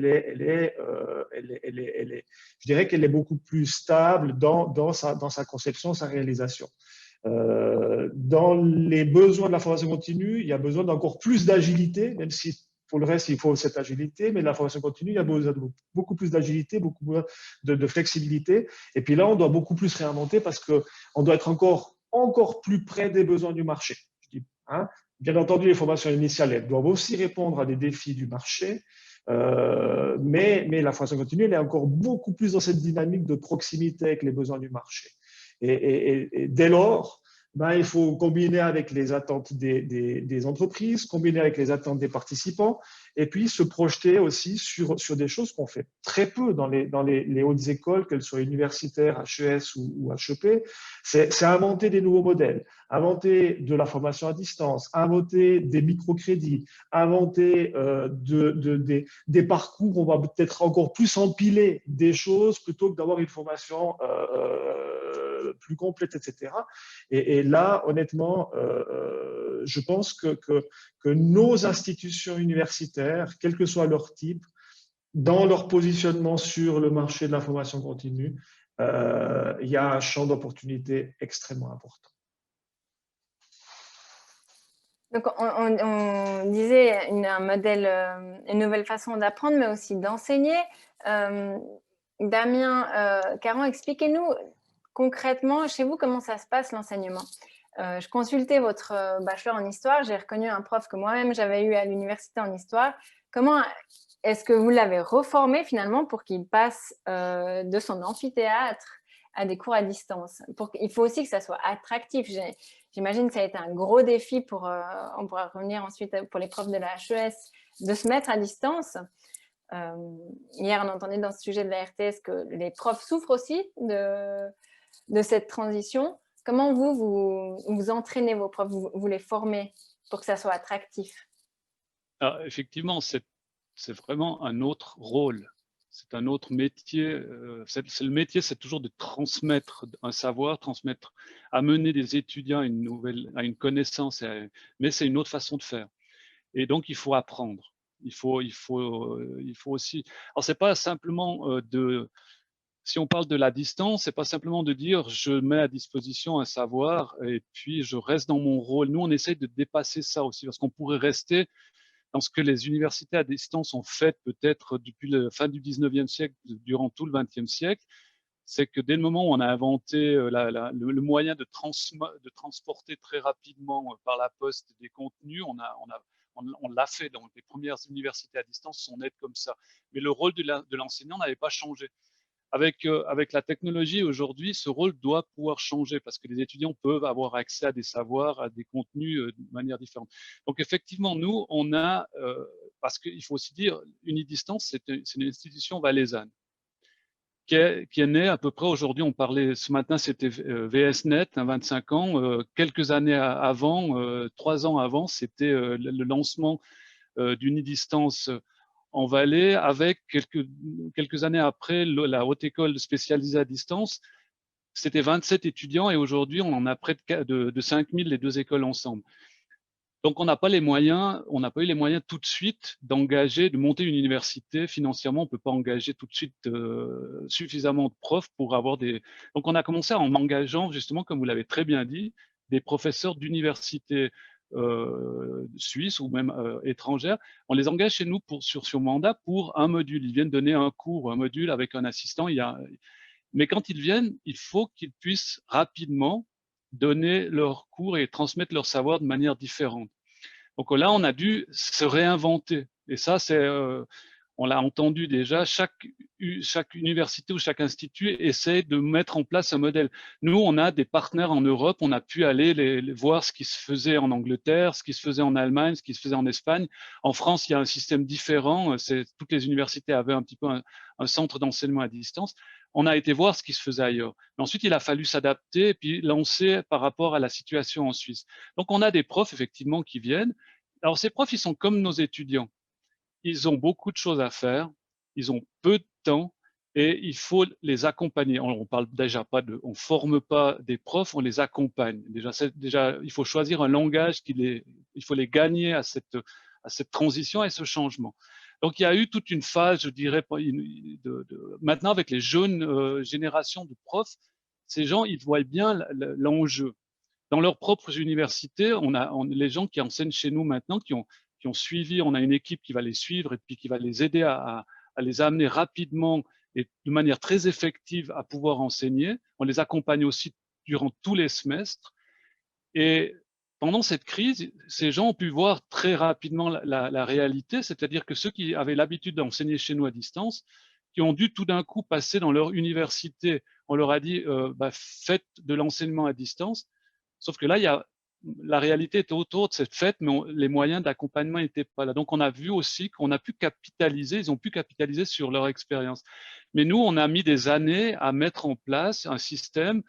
dirais qu'elle est beaucoup plus stable dans sa conception, sa réalisation. Dans les besoins de la formation continue, il y a besoin d'encore plus d'agilité, même si pour le reste, il faut cette agilité, mais la formation continue, il y a besoin de beaucoup plus d'agilité, beaucoup plus de flexibilité. Et puis là, on doit beaucoup plus réinventer parce qu'on doit être encore plus près des besoins du marché. Bien entendu, les formations initiales, elles doivent aussi répondre à des défis du marché, mais la formation continue, elle est encore beaucoup plus dans cette dynamique de proximité avec les besoins du marché. Et dès lors, il faut combiner avec les attentes des entreprises, combiner avec les attentes des participants, et puis se projeter aussi sur des choses qu'on fait très peu dans les hautes écoles, qu'elles soient universitaires, HES ou HEP. C'est inventer des nouveaux modèles, inventer de la formation à distance, inventer des microcrédits, inventer des parcours où on va peut-être encore plus empiler des choses plutôt que d'avoir une formation plus complète, etc. Et là, honnêtement, je pense que nos institutions universitaires, quel que soit leur type, dans leur positionnement sur le marché de la formation continue, il y a un champ d'opportunité extrêmement important. Donc, on disait un modèle, une nouvelle façon d'apprendre, mais aussi d'enseigner. Damien, Caron, expliquez-nous concrètement, chez vous, comment ça se passe l'enseignement? Je consultais votre bachelor en histoire, j'ai reconnu un prof que moi-même j'avais eu à l'université en histoire. Comment est-ce que vous l'avez reformé finalement pour qu'il passe de son amphithéâtre à des cours à distance? Il faut aussi que ça soit attractif. J'imagine que ça a été un gros défi on pourra revenir ensuite pour les profs de la HES, de se mettre à distance. Hier, on entendait dans ce sujet de la RTS que les profs souffrent aussi de cette transition. Comment vous entraînez vos profs, vous les formez pour que ça soit attractif? Alors, effectivement, c'est vraiment un autre rôle. C'est un autre métier. Le métier, c'est toujours de transmettre un savoir, amener des étudiants à une connaissance, mais c'est une autre façon de faire. Et donc, il faut apprendre. Il faut aussi. Alors, c'est pas simplement si on parle de la distance, c'est pas simplement de dire je mets à disposition un savoir et puis je reste dans mon rôle. Nous, on essaie de dépasser ça aussi parce qu'on pourrait rester dans ce que les universités à distance ont fait peut-être depuis la fin du 19e siècle, durant tout le 20e siècle. C'est que dès le moment où on a inventé le moyen de transporter très rapidement par la poste des contenus, on l'a fait. Donc les premières universités à distance sont nées comme ça. Mais le rôle de l'enseignant n'avait pas changé. Avec la technologie aujourd'hui, ce rôle doit pouvoir changer parce que les étudiants peuvent avoir accès à des savoirs, à des contenus de manière différente. Donc effectivement, nous, on a parce qu'il faut aussi dire, Unidistance, c'est une institution valaisanne qui est née à peu près aujourd'hui, on parlait ce matin, c'était VSNet, 25 ans, quelques années avant, 3 ans avant, c'était le lancement d'Unidistance en Valais, avec quelques années après la haute école spécialisée à distance. C'était 27 étudiants et aujourd'hui, on en a près de 5000 les deux écoles ensemble. Donc, on n'a pas les moyens, on n'a pas eu les moyens tout de suite d'engager, de monter une université. Financièrement, on ne peut pas engager tout de suite suffisamment de profs pour avoir des… Donc, on a commencé en engageant, justement, comme vous l'avez très bien dit, des professeurs d'universités suisses ou même étrangères. On les engage chez nous sur mandat pour un module. Ils viennent donner un cours, un module avec un assistant. Mais quand ils viennent, il faut qu'ils puissent rapidement donner leurs cours et transmettre leur savoir de manière différente. Donc là, on a dû se réinventer. Et ça, on l'a entendu déjà, chaque université ou chaque institut essaie de mettre en place un modèle. Nous, on a des partenaires en Europe, on a pu aller voir ce qui se faisait en Angleterre, ce qui se faisait en Allemagne, ce qui se faisait en Espagne. En France, il y a un système différent. Toutes les universités avaient un petit peu un centre d'enseignement à distance. On a été voir ce qui se faisait ailleurs. Mais ensuite, il a fallu s'adapter et puis lancer par rapport à la situation en Suisse. Donc, on a des profs, effectivement, qui viennent. Alors, ces profs, ils sont comme nos étudiants. Ils ont beaucoup de choses à faire, ils ont peu de temps et il faut les accompagner. On parle déjà pas on forme pas des profs, on les accompagne. Déjà, il faut choisir un langage il faut les gagner à cette transition et ce changement. Donc, il y a eu toute une phase, je dirais, maintenant avec les jeunes générations de profs, ces gens, ils voient bien l'enjeu. Dans leurs propres universités, les gens qui enseignent chez nous maintenant, qui ont suivi, on a une équipe qui va les suivre et puis qui va les aider à les amener rapidement et de manière très effective à pouvoir enseigner. On les accompagne aussi durant tous les semestres. Et pendant cette crise, ces gens ont pu voir très rapidement la réalité, c'est-à-dire que ceux qui avaient l'habitude d'enseigner chez nous à distance, qui ont dû tout d'un coup passer dans leur université, on leur a dit faites de l'enseignement à distance. Sauf que là, la réalité était autour de cette fête, mais les moyens d'accompagnement n'étaient pas là. Donc, on a vu aussi qu'on a pu capitaliser, ils ont pu capitaliser sur leur expérience. Mais nous, on a mis des années à mettre en place un système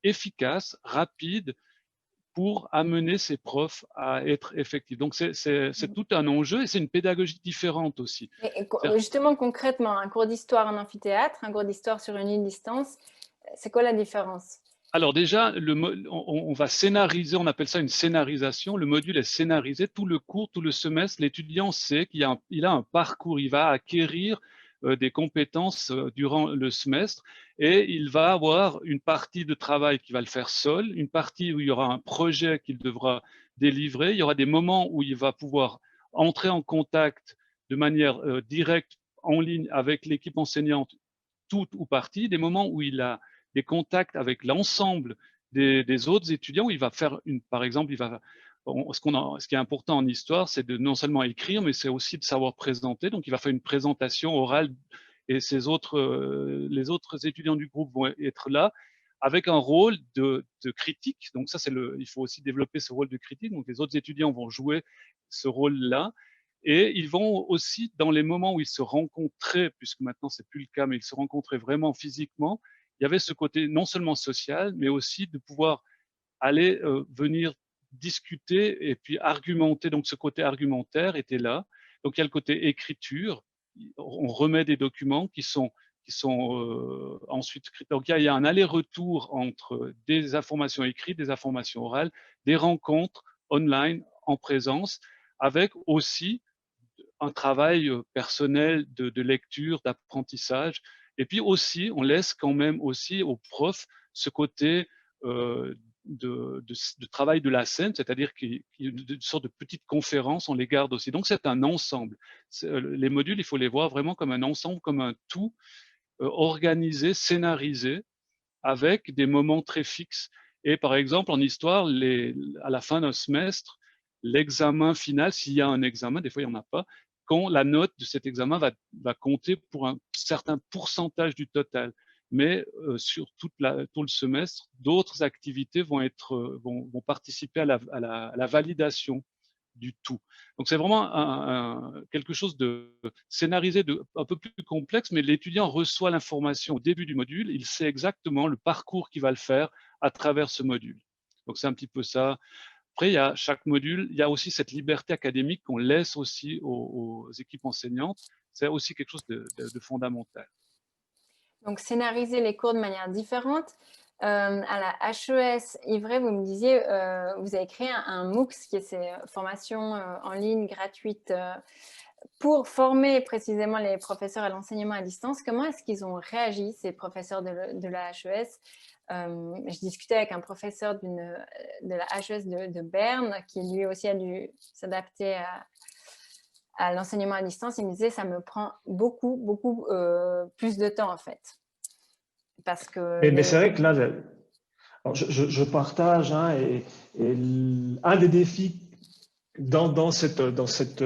efficace, rapide, pour amener ces profs à être effectifs. Donc, c'est tout un enjeu et c'est une pédagogie différente aussi. Et justement, concrètement, un cours d'histoire en amphithéâtre, un cours d'histoire sur une distance, c'est quoi la différence? Alors déjà, on va scénariser, on appelle ça une scénarisation. Le module est scénarisé, tout le cours, tout le semestre, l'étudiant sait qu'il a un parcours, il va acquérir des compétences durant le semestre et il va avoir une partie de travail qu'il va le faire seul, une partie où il y aura un projet qu'il devra délivrer, il y aura des moments où il va pouvoir entrer en contact de manière directe en ligne avec l'équipe enseignante, toute ou partie, des moments où il a des contacts avec l'ensemble des autres étudiants, où il va faire par exemple, ce qui est important en histoire, c'est de non seulement écrire, mais c'est aussi de savoir présenter. Donc, il va faire une présentation orale et les autres étudiants du groupe vont être là avec un rôle de critique. Donc, ça, il faut aussi développer ce rôle de critique. Donc, les autres étudiants vont jouer ce rôle-là. Et ils vont aussi, dans les moments où ils se rencontraient, puisque maintenant, c'est plus le cas, mais ils se rencontraient vraiment physiquement, il y avait ce côté non seulement social, mais aussi de pouvoir aller venir discuter et puis argumenter. Donc, ce côté argumentaire était là. Donc, il y a le côté écriture. On remet des documents qui sont ensuite écrits. Donc, il y a un aller-retour entre des informations écrites, des informations orales, des rencontres online en présence, avec aussi un travail personnel de lecture, d'apprentissage. Et puis aussi, on laisse quand même aussi aux profs ce côté de travail de la scène, c'est-à-dire qu'il y a une sorte de petite conférence, on les garde aussi. Donc, c'est un ensemble. Les modules, il faut les voir vraiment comme un ensemble, comme un tout organisé, scénarisé, avec des moments très fixes. Et par exemple, en histoire, à la fin d'un semestre, l'examen final, s'il y a un examen, des fois il n'y en a pas, quand la note de cet examen va compter pour un certain pourcentage du total. Mais sur tout le semestre, d'autres activités vont participer à la validation du tout. Donc c'est vraiment quelque chose de scénarisé, un peu plus complexe, mais l'étudiant reçoit l'information au début du module, il sait exactement le parcours qu'il va le faire à travers ce module. Donc c'est un petit peu ça. Après, il y a chaque module, il y a aussi cette liberté académique qu'on laisse aussi aux équipes enseignantes. C'est aussi quelque chose de fondamental. Donc, scénariser les cours de manière différente. À la HES Ivray, vous me disiez, vous avez créé un MOOCs, qui est ces formations en ligne gratuites pour former précisément les professeurs à l'enseignement à distance. Comment est-ce qu'ils ont réagi, ces professeurs de la HES? Je discutais avec un professeur de la HES de Berne, qui lui aussi a dû s'adapter à l'enseignement à distance. Il me disait, ça me prend beaucoup plus de temps en fait. Parce que mais c'est vrai que là, alors je partage, hein, et un des défis dans cette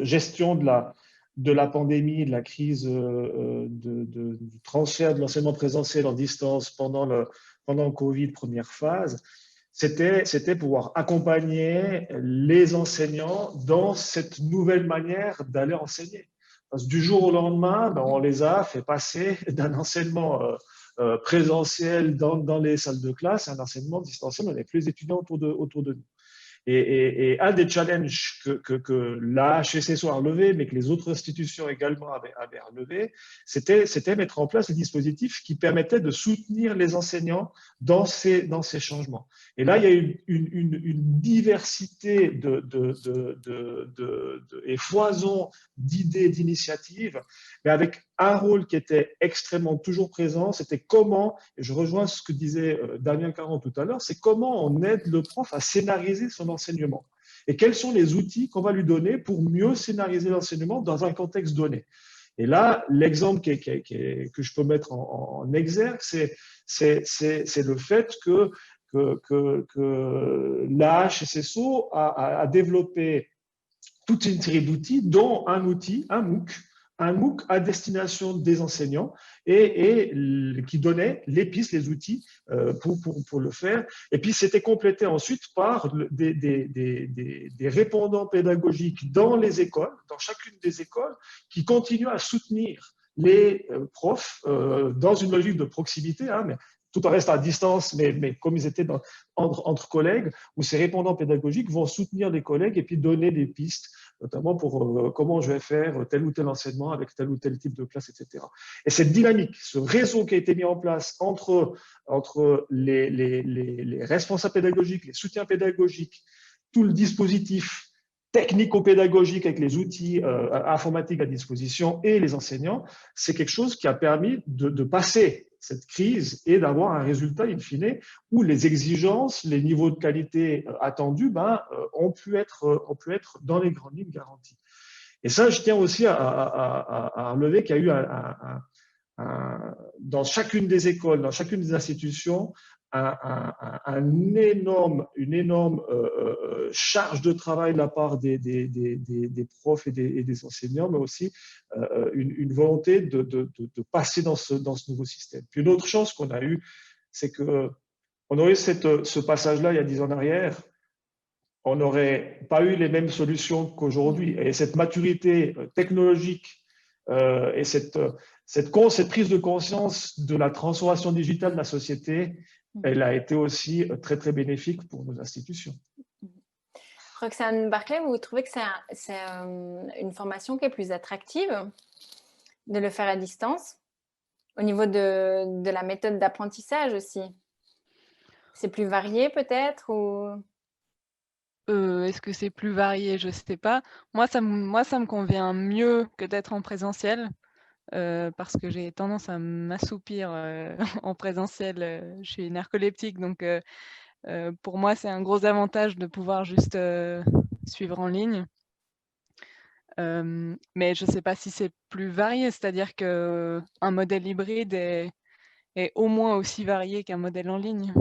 gestion de la pandémie, de la crise du transfert de l'enseignement présentiel en distance pendant le Covid, première phase, c'était pouvoir accompagner les enseignants dans cette nouvelle manière d'aller enseigner. Parce que du jour au lendemain, on les a fait passer d'un enseignement présentiel dans les salles de classe à un enseignement distanciel avec les étudiants autour de nous. Et un des challenges que la HESSO a relevé, mais que les autres institutions également avaient relevé, c'était mettre en place des dispositifs qui permettaient de soutenir les enseignants dans ces changements. Et là, il y a une diversité et foison d'idées, d'initiatives, mais avec un rôle qui était extrêmement toujours présent, c'était comment, et je rejoins ce que disait Damien Caron tout à l'heure, c'est comment on aide le prof à scénariser son enseignement. Et quels sont les outils qu'on va lui donner pour mieux scénariser l'enseignement dans un contexte donné. Et là, l'exemple que je peux mettre en exergue, c'est le fait que la HESSO a développé toute une série d'outils, dont un outil, un MOOC à destination des enseignants et qui donnait les pistes, les outils pour le faire. Et puis, c'était complété ensuite par des répondants pédagogiques dans les écoles, dans chacune des écoles, qui continuent à soutenir les profs dans une logique de proximité, hein, mais tout en restant à distance, mais comme ils étaient entre collègues, où ces répondants pédagogiques vont soutenir les collègues et puis donner des pistes, notamment pour comment je vais faire tel ou tel enseignement avec tel ou tel type de classe, etc. Et cette dynamique, ce réseau qui a été mis en place entre les responsables pédagogiques, les soutiens pédagogiques, tout le dispositif technico-pédagogique avec les outils informatiques à disposition et les enseignants, c'est quelque chose qui a permis de passer cette crise et d'avoir un résultat in fine où les exigences, les niveaux de qualité attendus ont pu être dans les grandes lignes garantis. Et ça, je tiens aussi à relever qu'il y a eu dans chacune des écoles, dans chacune des institutions, une énorme charge de travail de la part des profs et des enseignants, mais aussi une volonté de passer dans ce nouveau système. Puis une autre chance qu'on a eue, c'est qu'on aurait eu ce passage-là il y a 10 ans en arrière, on n'aurait pas eu les mêmes solutions qu'aujourd'hui. Et cette maturité technologique et cette prise de conscience de la transformation digitale de la société, elle a été aussi très, très bénéfique pour nos institutions. Roxane Barclay, vous trouvez que c'est une formation qui est plus attractive de le faire à distance, au niveau de la méthode d'apprentissage aussi? C'est plus varié peut-être ou... Est-ce que c'est plus varié? Je ne sais pas. Moi, ça me convient mieux que d'être en présentiel. Parce que j'ai tendance à m'assoupir en présentiel. Je suis narcoleptique, donc pour moi, c'est un gros avantage de pouvoir juste suivre en ligne. Mais je ne sais pas si c'est plus varié, c'est-à-dire qu'un modèle hybride est au moins aussi varié qu'un modèle en ligne.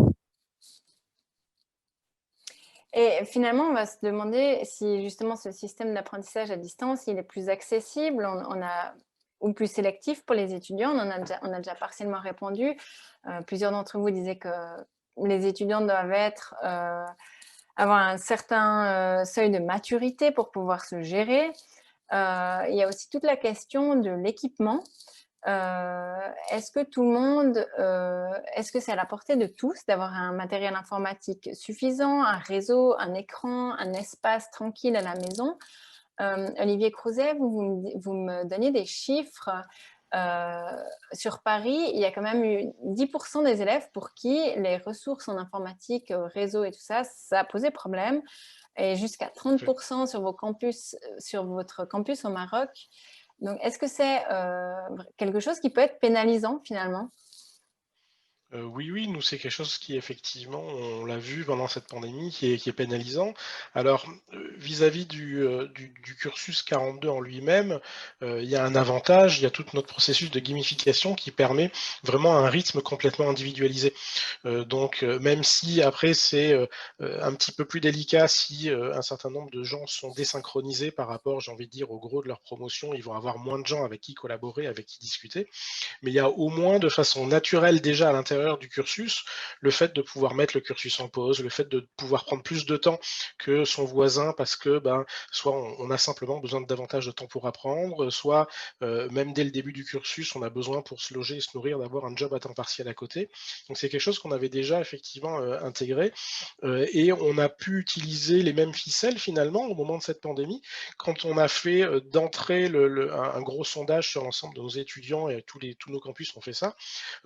Et finalement, on va se demander si justement ce système d'apprentissage à distance, il est plus accessible, ou plus sélectif pour les étudiants. On a déjà partiellement répondu. Plusieurs d'entre vous disaient que les étudiants doivent être avoir un certain seuil de maturité pour pouvoir se gérer. Il y a aussi toute la question de l'équipement. Est-ce que tout le monde, est-ce que c'est à la portée de tous d'avoir un matériel informatique suffisant, un réseau, un écran, un espace tranquille à la maison? Olivier Crouzet, vous me donniez des chiffres. Sur Paris, il y a quand même eu 10% des élèves pour qui les ressources en informatique, réseau et tout ça, ça a posé problème. Et jusqu'à 30% sur vos campus, sur votre campus au Maroc. Donc, est-ce que c'est quelque chose qui peut être pénalisant finalement? Oui, nous, c'est quelque chose qui, effectivement, on l'a vu pendant cette pandémie, qui est pénalisant. Alors, vis-à-vis du cursus 42 en lui-même, il y a un avantage, il y a tout notre processus de gamification qui permet vraiment un rythme complètement individualisé. Donc, même si après, c'est un petit peu plus délicat si un certain nombre de gens sont désynchronisés par rapport, j'ai envie de dire, au gros de leur promotion, ils vont avoir moins de gens avec qui collaborer, avec qui discuter. Mais il y a au moins de façon naturelle déjà à l'intérieur du cursus, le fait de pouvoir mettre le cursus en pause, le fait de pouvoir prendre plus de temps que son voisin parce que soit on a simplement besoin de davantage de temps pour apprendre, soit même dès le début du cursus, on a besoin pour se loger et se nourrir d'avoir un job à temps partiel à côté. Donc c'est quelque chose qu'on avait déjà effectivement intégré et on a pu utiliser les mêmes ficelles finalement au moment de cette pandémie quand on a fait d'entrée un gros sondage sur l'ensemble de nos étudiants et tous nos campus ont fait ça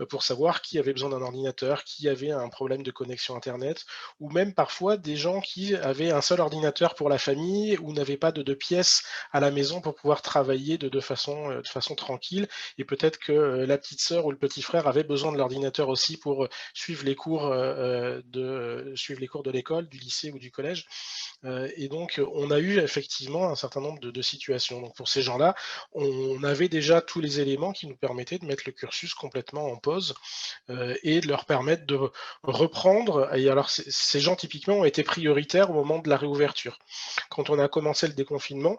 pour savoir qui avait besoin d'un ordinateur, qui avait un problème de connexion Internet, ou même parfois des gens qui avaient un seul ordinateur pour la famille ou n'avaient pas de 2 pièces à la maison pour pouvoir travailler de façon tranquille. Et peut-être que la petite sœur ou le petit frère avait besoin de l'ordinateur aussi pour suivre les cours de l'école, du lycée ou du collège. Et donc, on a eu effectivement un certain nombre de situations. Donc, pour ces gens-là, on avait déjà tous les éléments qui nous permettaient de mettre le cursus complètement en pause et de leur permettre de reprendre. Et alors, ces gens, typiquement, ont été prioritaires au moment de la réouverture. Quand on a commencé le déconfinement,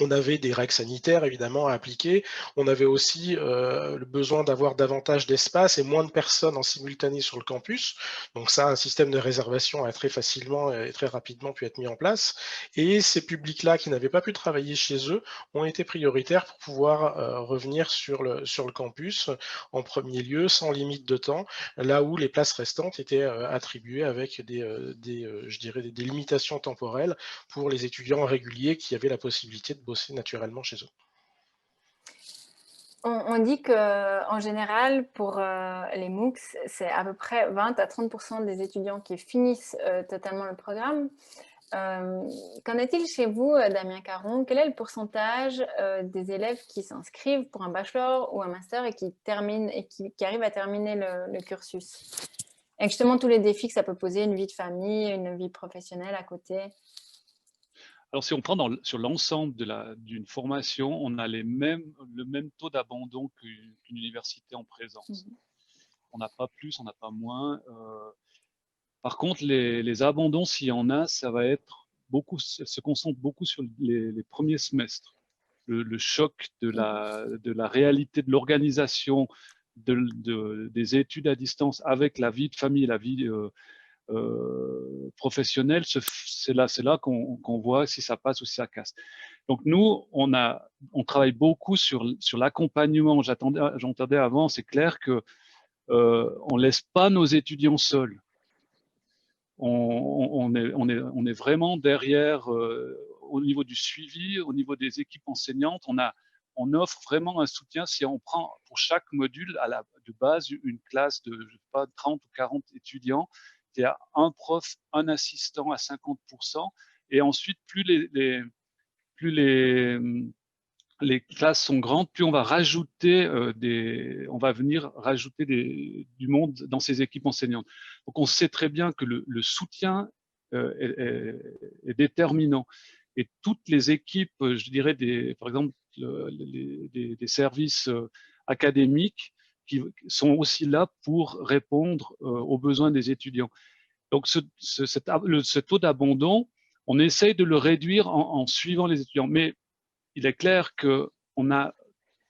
on avait des règles sanitaires évidemment à appliquer. On avait aussi le besoin d'avoir davantage d'espace et moins de personnes en simultané sur le campus. Donc ça, un système de réservation a très facilement et très rapidement pu être mis en place. Et ces publics-là qui n'avaient pas pu travailler chez eux ont été prioritaires pour pouvoir revenir sur le campus en premier lieu, sans limite de temps, là où les places restantes étaient attribuées avec je dirais des limitations temporelles pour les étudiants réguliers qui avaient la possibilité de bosser naturellement chez eux. On dit qu'en général, pour les MOOCs, c'est à peu près 20 à 30% des étudiants qui finissent totalement le programme. Qu'en est-il chez vous, Damien Caron? Quel est le pourcentage des élèves qui s'inscrivent pour un bachelor ou un master et qui arrivent à terminer le cursus? Et justement, tous les défis que ça peut poser, une vie de famille, une vie professionnelle à côté. Alors, si on prend sur l'ensemble d'une formation, on a le même taux d'abandon qu'une université en présence. On n'a pas plus, on n'a pas moins. Par contre, les abandons, s'il y en a, ça va être se concentre beaucoup sur les premiers semestres. Le choc de la réalité de l'organisation des études à distance avec la vie de famille, la vie professionnelle, c'est là qu'on voit si ça passe ou si ça casse. Donc nous, on travaille beaucoup sur l'accompagnement. J'entendais avant, c'est clair que on laisse pas nos étudiants seuls. On est vraiment derrière au niveau du suivi, au niveau des équipes enseignantes. On offre vraiment un soutien. Si on prend pour chaque module de base une classe de je sais pas 30 ou 40 étudiants, il y a un prof, un assistant à 50%, et ensuite plus les classes sont grandes, plus on va rajouter on va venir rajouter du monde dans ces équipes enseignantes. Donc on sait très bien que le soutien est déterminant. Et toutes les équipes, je dirais, par exemple, des services académiques qui sont aussi là pour répondre aux besoins des étudiants. Donc ce taux d'abandon, on essaye de le réduire en suivant les étudiants. Mais il est clair qu'on n'a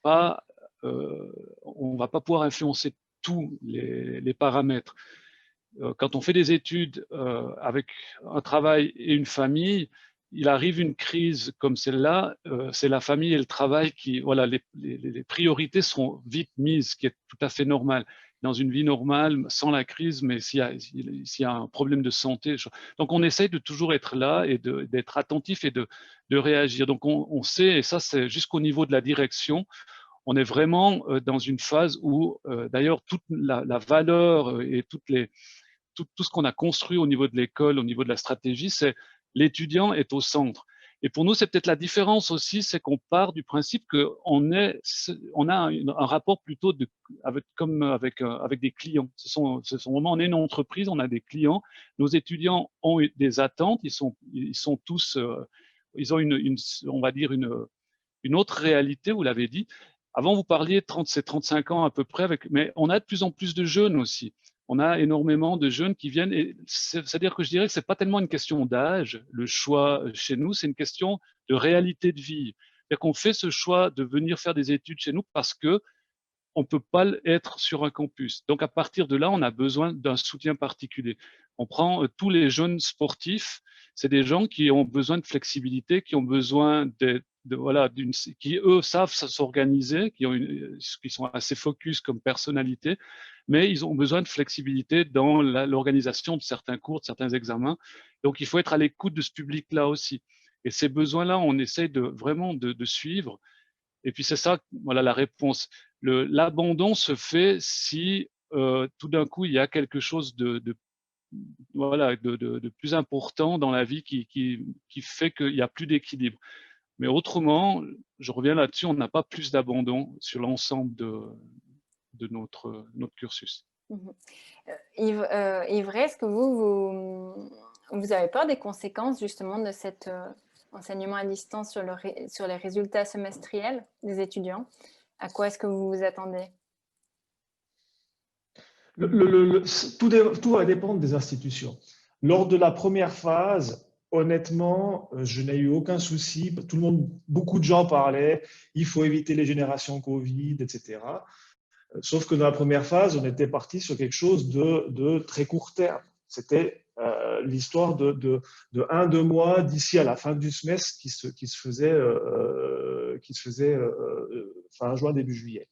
pas, on va pas pouvoir influencer tous les paramètres. quand on fait des études avec un travail et une famille, il arrive une crise comme celle-là, c'est la famille et le travail qui, voilà, les priorités sont vite mises, ce qui est tout à fait normal. Dans une vie normale, sans la crise, mais s'il y a un problème de santé. Donc, on essaye de toujours être là et d'être attentif et de réagir. Donc, on sait, et ça, c'est jusqu'au niveau de la direction, on est vraiment dans une phase où, d'ailleurs, toute la valeur et tout ce qu'on a construit au niveau de l'école, au niveau de la stratégie, c'est l'étudiant est au centre. Et pour nous, c'est peut-être la différence aussi, c'est qu'on part du principe qu'on a un rapport plutôt comme avec des clients. Ce sont vraiment, on est une entreprise, on a des clients. Nos étudiants ont des attentes, ils sont tous, ils ont on va dire une autre réalité, vous l'avez dit. Avant, vous parliez de 35 ans à peu près, mais on a de plus en plus de jeunes aussi. On a énormément de jeunes qui viennent, et c'est-à-dire que je dirais que c'est pas tellement une question d'âge, le choix chez nous, c'est une question de réalité de vie. C'est-à-dire qu'on fait ce choix de venir faire des études chez nous parce que on peut pas être sur un campus. Donc à partir de là, on a besoin d'un soutien particulier. On prend tous les jeunes sportifs, c'est des gens qui ont besoin de flexibilité, qui ont besoin qui eux savent s'organiser, qui sont assez focus comme personnalité, mais ils ont besoin de flexibilité dans l'organisation de certains cours, de certains examens. Donc il faut être à l'écoute de ce public-là aussi. Et ces besoins-là, on essaye vraiment de suivre. Et puis c'est ça, voilà la réponse. L'abandon se fait si tout d'un coup il y a quelque chose de plus important dans la vie qui fait qu'il n'y a plus d'équilibre. Mais autrement, je reviens là-dessus, on n'a pas plus d'abandon sur l'ensemble de notre cursus. Yves, est-ce que vous avez peur des conséquences justement de cet enseignement à distance sur les résultats semestriels des étudiants? À quoi est-ce que vous vous attendez? Tout va dépendre des institutions. Lors de la première phase, honnêtement, je n'ai eu aucun souci. Beaucoup de gens parlaient, il faut éviter les générations Covid, etc. Sauf que dans la première phase, on était parti sur quelque chose de très court terme. C'était l'histoire de 1-2 mois d'ici à la fin du semestre qui se faisait fin juin, début juillet.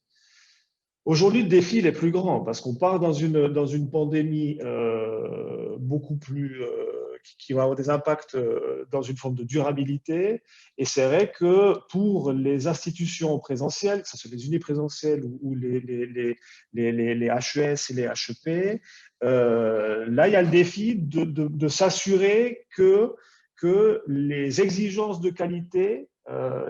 Aujourd'hui, le défi est plus grand parce qu'on part dans une pandémie beaucoup plus qui va avoir des impacts dans une forme de durabilité. Et c'est vrai que pour les institutions présentielles, que ce soit les uniprésentielles ou les HES et les HEP, là, il y a le défi de s'assurer que les exigences de qualité,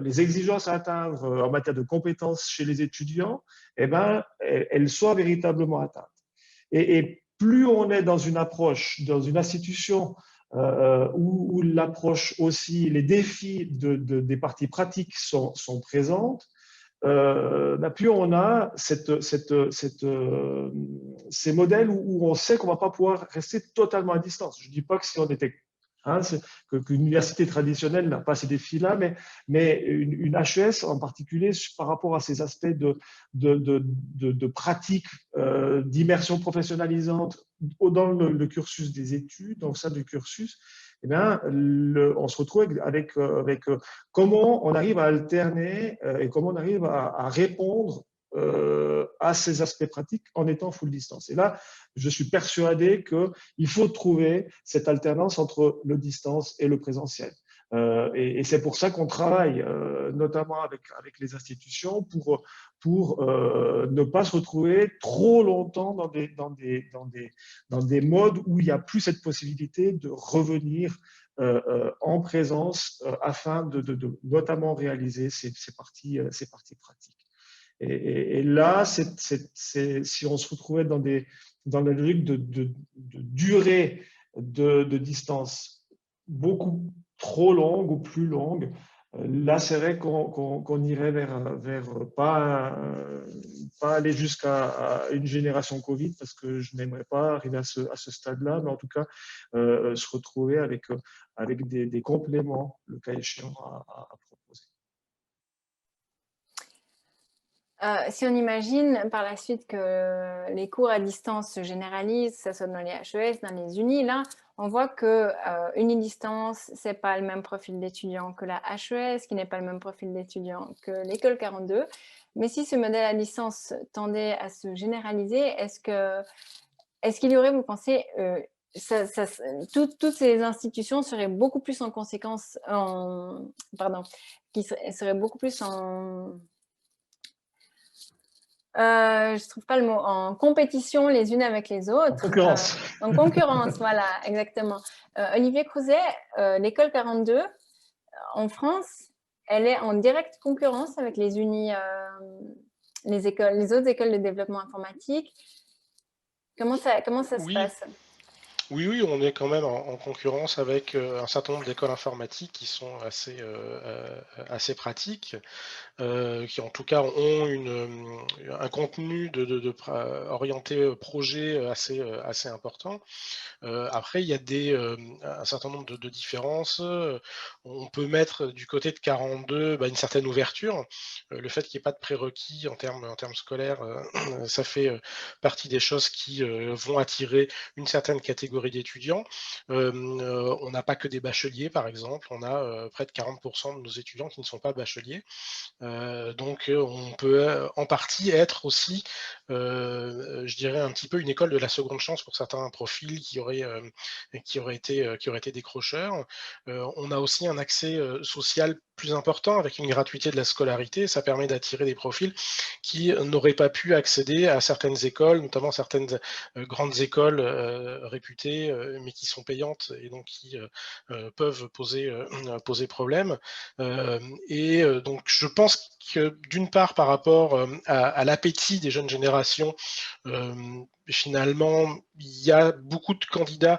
les exigences à atteindre en matière de compétences chez les étudiants, elles soient véritablement atteintes. Et plus on est dans une approche, dans une institution où l'approche aussi, les défis des parties pratiques sont présentes, plus on a ces modèles où on sait qu'on ne va pas pouvoir rester totalement à distance. Je ne dis pas que si on était qu'une université traditionnelle n'a pas ces défis-là, mais une HES en particulier par rapport à ces aspects de pratique, d'immersion professionnalisante dans le cursus des études, dans le sein du cursus, on se retrouve avec comment on arrive à alterner et comment on arrive à répondre à ces aspects pratiques en étant full distance. Et là, je suis persuadé qu'il faut trouver cette alternance entre le distance et le présentiel. Et c'est pour ça qu'on travaille notamment avec les institutions pour ne pas se retrouver trop longtemps dans des modes où il n'y a plus cette possibilité de revenir en présence afin de notamment réaliser ces parties pratiques. Et là, si on se retrouvait dans la logique de durée de distance beaucoup trop longue ou plus longue, là, c'est vrai qu'on irait vers pas aller jusqu'à une génération Covid, parce que je n'aimerais pas arriver à ce stade-là, mais en tout cas, se retrouver avec des compléments, le cas échéant, à proposer. Si on imagine par la suite que les cours à distance se généralisent, que ce soit dans les HES, dans les unis, là, on voit que unidistance, ce n'est pas le même profil d'étudiant que la HES, qui n'est pas le même profil d'étudiant que l'école 42. Mais si ce modèle à distance tendait à se généraliser, est-ce qu'il y aurait, vous pensez, toutes ces institutions seraient beaucoup plus en conséquence, qui seraient beaucoup plus en... je ne trouve pas le mot, en compétition les unes avec les autres. En concurrence. En concurrence, voilà, exactement. Olivier Crouzet, l'école 42, en France, elle est en directe concurrence avec les unis, les autres écoles de développement informatique. Comment ça se passe ? Oui, on est quand même en concurrence avec un certain nombre d'écoles informatiques qui sont assez pratiques, qui en tout cas ont un contenu orienté projet assez important. Après, il y a un certain nombre de différences. On peut mettre du côté de 42 une certaine ouverture. Le fait qu'il n'y ait pas de prérequis en termes scolaires, ça fait partie des choses qui vont attirer une certaine catégorie d'étudiants. On n'a pas que des bacheliers, par exemple. On a près de 40% de nos étudiants qui ne sont pas bacheliers. Donc, on peut en partie être aussi, je dirais, un petit peu une école de la seconde chance pour certains profils qui auraient été décrocheurs. On a aussi un accès social plus important avec une gratuité de la scolarité. Ça permet d'attirer des profils qui n'auraient pas pu accéder à certaines écoles, notamment certaines grandes écoles réputées, mais qui sont payantes et donc qui peuvent poser problème. Donc, je pense que d'une part, par rapport à l'appétit des jeunes générations, finalement, il y a beaucoup de candidats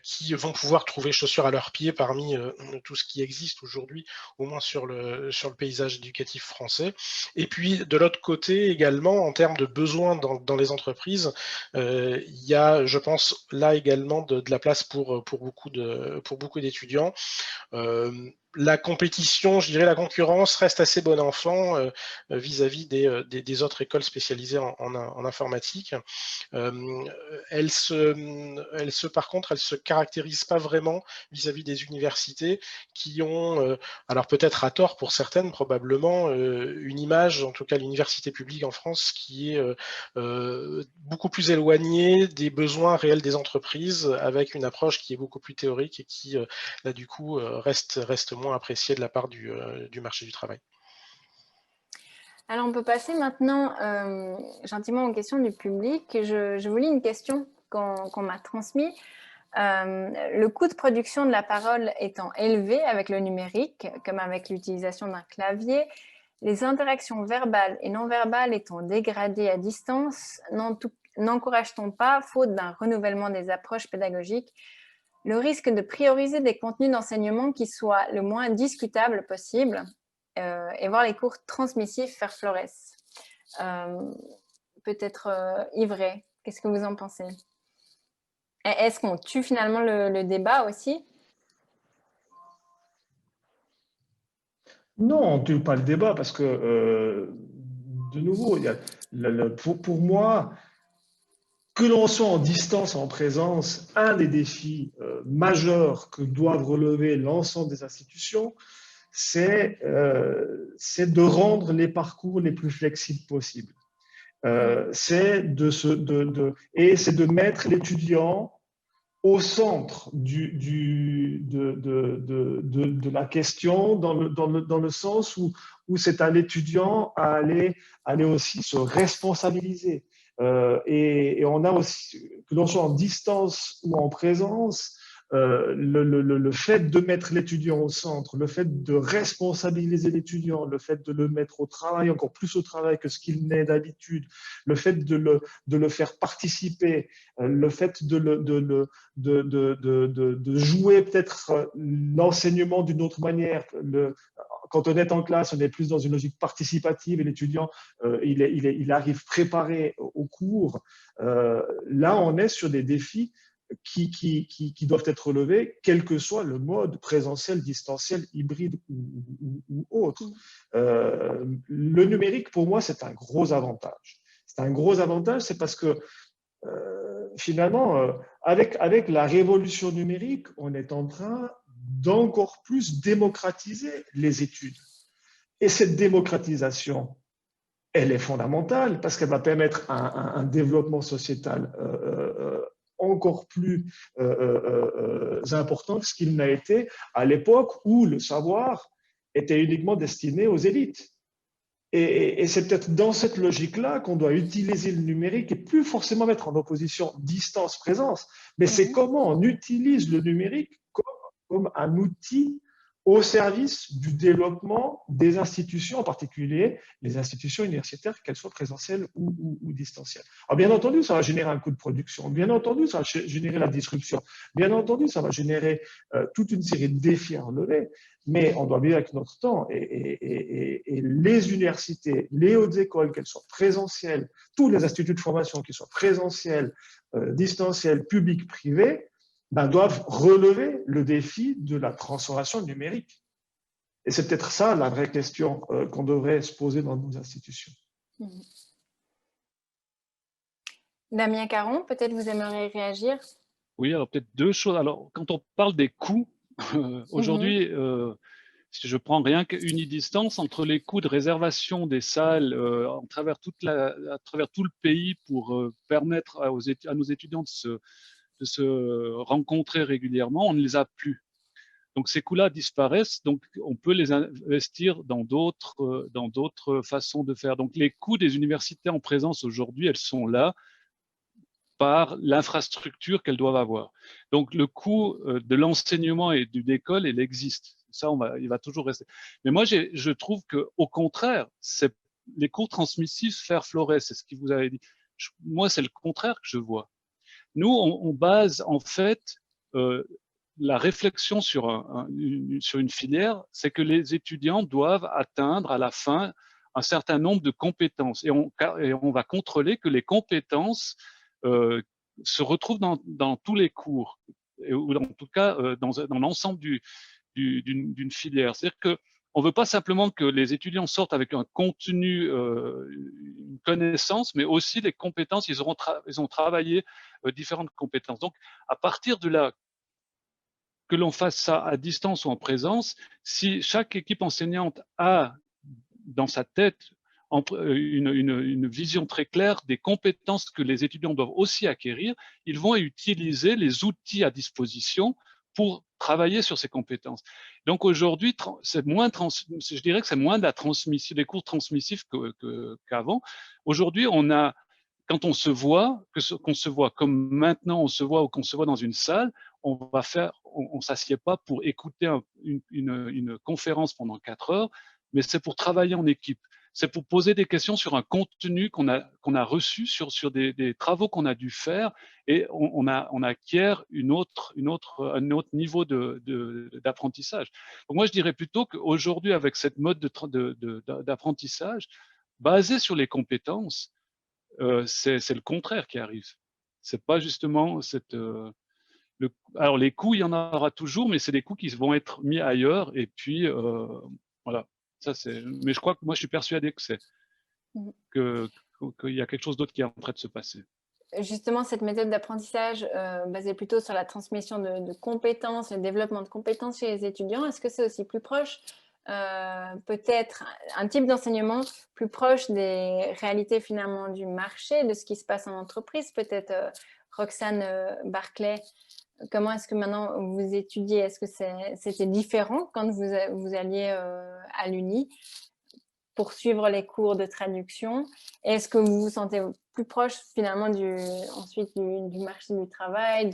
qui vont pouvoir trouver chaussures à leurs pieds parmi tout ce qui existe aujourd'hui, au moins sur le paysage éducatif français. Et puis, de l'autre côté, également, en termes de besoins dans les entreprises, il y a, je pense, là également de la place pour beaucoup d'étudiants. La compétition, je dirais la concurrence reste assez bon enfant vis-à-vis des autres écoles spécialisées en informatique. Par contre, elle se caractérise pas vraiment vis-à-vis des universités qui ont, alors peut-être à tort pour certaines, probablement, une image, en tout cas l'université publique en France, qui est beaucoup plus éloignée des besoins réels des entreprises, avec une approche qui est beaucoup plus théorique et qui, là, du coup, reste moins apprécié de la part du marché du travail. Alors, on peut passer maintenant gentiment aux questions du public. Je vous lis une question qu'on m'a transmise. Le coût de production de la parole étant élevé avec le numérique, comme avec l'utilisation d'un clavier, les interactions verbales et non verbales étant dégradées à distance, n'encourage-t-on pas, faute d'un renouvellement des approches pédagogiques, le risque de prioriser des contenus d'enseignement qui soient le moins discutables possible et voir les cours transmissifs faire florès. Peut-être Yves, qu'est-ce que vous en pensez? Est-ce qu'on tue finalement le débat aussi? Non, on ne tue pas le débat parce que, de nouveau, pour moi, que l'on soit en distance, en présence, un des défis majeurs que doivent relever l'ensemble des institutions, c'est de rendre les parcours les plus flexibles possibles. C'est de mettre l'étudiant au centre de la question, dans le sens où c'est à l'étudiant à aller aussi se responsabiliser. Et on a aussi, que l'on soit en distance ou en présence, le fait de mettre l'étudiant au centre, le fait de responsabiliser l'étudiant, le fait de le mettre au travail, encore plus au travail que ce qu'il n'est d'habitude, le fait de le faire participer, le fait de jouer peut-être l'enseignement d'une autre manière. Quand on est en classe, on est plus dans une logique participative et l'étudiant, il arrive préparé au cours. Là, on est sur des défis qui doivent être relevés, quel que soit le mode présentiel, distanciel, hybride ou autre. Le numérique, pour moi, c'est un gros avantage. C'est un gros avantage, c'est parce que finalement, avec la révolution numérique, on est en train d'encore plus démocratiser les études. Et cette démocratisation, elle est fondamentale parce qu'elle va permettre un développement sociétal encore plus important que ce qu'il n'a été à l'époque où le savoir était uniquement destiné aux élites. Et c'est peut-être dans cette logique-là qu'on doit utiliser le numérique et plus forcément mettre en opposition distance-présence, mais c'est comment on utilise le numérique comme un outil au service du développement des institutions, en particulier les institutions universitaires, qu'elles soient présentielles ou distancielles. Alors bien entendu, ça va générer un coût de production, bien entendu, ça va générer la disruption, bien entendu, ça va générer toute une série de défis à relever, mais on doit vivre avec notre temps. Et les universités, les hautes écoles, qu'elles soient présentielles, tous les instituts de formation, qu'ils soient présentiels, distanciels, publics, privés, doivent relever le défi de la transformation numérique. Et c'est peut-être ça la vraie question qu'on devrait se poser dans nos institutions. Damien Caron, peut-être vous aimeriez réagir? Oui, alors peut-être deux choses. Alors, quand on parle des coûts, aujourd'hui, si je prends rien qu'Unidistance, entre les coûts de réservation des salles à travers tout le pays pour permettre à nos étudiants de se rencontrer régulièrement, on ne les a plus. Donc ces coûts-là disparaissent, donc on peut les investir dans d'autres façons de faire. Donc les coûts des universités en présence aujourd'hui, elles sont là par l'infrastructure qu'elles doivent avoir. Donc le coût de l'enseignement et de l'école, il existe. Ça, il va toujours rester. Mais moi, je trouve qu'au contraire, les cours transmissifs faire Flores, c'est ce que vous avez dit. Moi, c'est le contraire que je vois. Nous, on base en fait la réflexion sur une filière, c'est que les étudiants doivent atteindre à la fin un certain nombre de compétences. Et on va contrôler que les compétences se retrouvent dans tous les cours, ou en tout cas dans l'ensemble d'une filière. C'est-à-dire qu'on ne veut pas simplement que les étudiants sortent avec un contenu, une connaissance, mais aussi les compétences. Ils ont travaillé différentes compétences. Donc, à partir de là, que l'on fasse ça à distance ou en présence, si chaque équipe enseignante a dans sa tête une vision très claire des compétences que les étudiants doivent aussi acquérir, ils vont utiliser les outils à disposition pour travailler sur ces compétences. Donc aujourd'hui, je dirais que c'est moins de la transmission, des cours transmissifs qu'avant. Aujourd'hui, quand on se voit, qu'on se voit comme maintenant on se voit ou qu'on se voit dans une salle, on s'assied pas pour écouter une conférence pendant 4 heures, mais c'est pour travailler en équipe. C'est pour poser des questions sur un contenu qu'on a reçu, sur des travaux qu'on a dû faire, et on acquiert un autre niveau d'apprentissage. Donc moi, je dirais plutôt qu'aujourd'hui, avec cette mode d'apprentissage basé sur les compétences, c'est le contraire qui arrive. C'est pas justement alors les coûts, il y en aura toujours, mais c'est des coûts qui vont être mis ailleurs, et puis voilà. Mais je crois que moi, je suis persuadé qu'il y a quelque chose d'autre qui est en train de se passer. Justement, cette méthode d'apprentissage basée plutôt sur la transmission de compétences, le développement de compétences chez les étudiants, est-ce que c'est aussi plus proche, peut-être un type d'enseignement plus proche des réalités finalement du marché, de ce qui se passe en entreprise? Peut-être Roxane Barclay, comment est-ce que maintenant vous étudiez? Est-ce que c'était différent quand vous alliez à l'Uni pour suivre les cours de traduction? Est-ce que vous vous sentez plus proche finalement ensuite du marché du travail,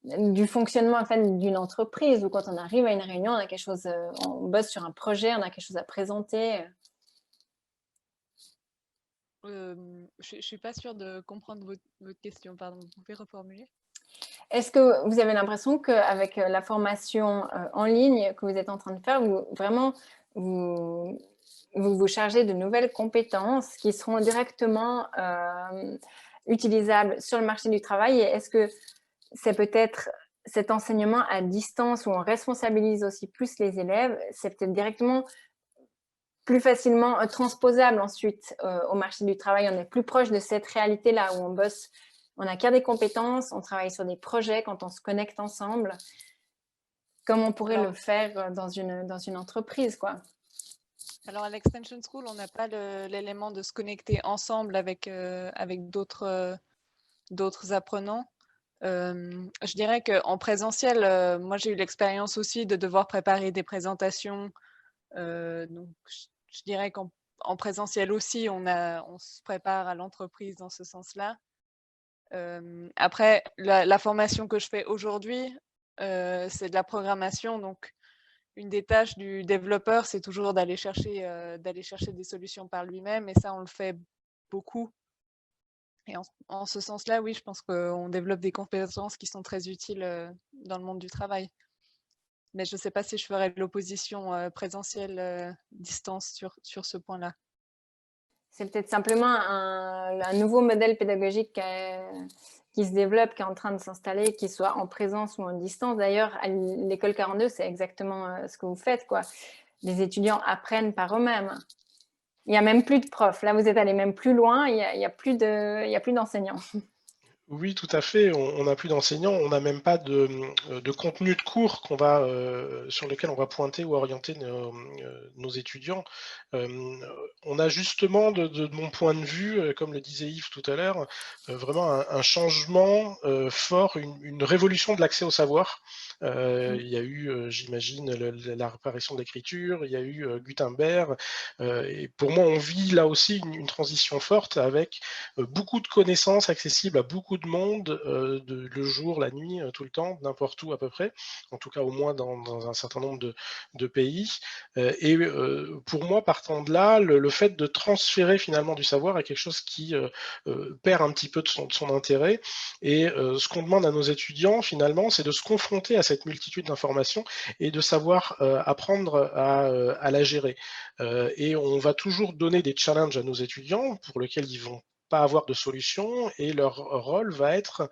du fonctionnement en fait, d'une entreprise, où quand on arrive à une réunion, on a quelque chose, on bosse sur un projet, on a quelque chose à présenter? Je suis pas sûre de comprendre votre question, pardon, vous pouvez reformuler? Est-ce que vous avez l'impression qu'avec la formation en ligne que vous êtes en train de faire, vous chargez de nouvelles compétences qui seront directement utilisables sur le marché du travail? Et est-ce que c'est peut-être cet enseignement à distance où on responsabilise aussi plus les élèves, c'est peut-être directement plus facilement transposable ensuite au marché du travail. On est plus proche de cette réalité-là où on bosse, on acquiert des compétences, on travaille sur des projets quand on se connecte ensemble, comme on pourrait le faire dans une entreprise, quoi. Alors, à l'Extension School, on n'a pas l'élément de se connecter ensemble avec d'autres apprenants. Je dirais qu'en présentiel, moi, j'ai eu l'expérience aussi de devoir préparer des présentations. Donc, je dirais qu'en présentiel aussi, on se prépare à l'entreprise dans ce sens-là. Après, la formation que je fais aujourd'hui, c'est de la programmation. Donc, une des tâches du développeur, c'est toujours d'aller chercher des solutions par lui-même. Et ça, on le fait beaucoup. Et en ce sens-là, oui, je pense qu'on développe des compétences qui sont très utiles dans le monde du travail. Mais je ne sais pas si je ferais l'opposition présentielle-distance sur ce point-là. C'est peut-être simplement un nouveau modèle pédagogique qui se développe, qui est en train de s'installer, qu'il soit en présence ou en distance. D'ailleurs, à l'école 42, c'est exactement ce que vous faites, quoi. Les étudiants apprennent par eux-mêmes. Il n'y a même plus de profs. Là, vous êtes allé même plus loin, il n'y a plus d'enseignants. Oui, tout à fait. On n'a plus d'enseignants, on n'a même pas de contenu de cours sur lequel on va pointer ou orienter nos étudiants. On a justement, de mon point de vue, comme le disait Yves tout à l'heure, vraiment un changement fort, une révolution de l'accès au savoir. Il y a eu, j'imagine, l'apparition de l'écriture, il y a eu Gutenberg. Et pour moi, on vit là aussi une transition forte avec beaucoup de connaissances accessibles à beaucoup de monde, le jour, la nuit, tout le temps, n'importe où à peu près, en tout cas au moins dans un certain nombre de pays. Et pour moi, partant de là, le fait de transférer finalement du savoir est quelque chose qui perd un petit peu de son intérêt. Et ce qu'on demande à nos étudiants finalement, c'est de se confronter à cette multitude d'informations et de savoir apprendre à la gérer. Et on va toujours donner des challenges à nos étudiants pour lesquels ils vont pas avoir de solution, et leur rôle va être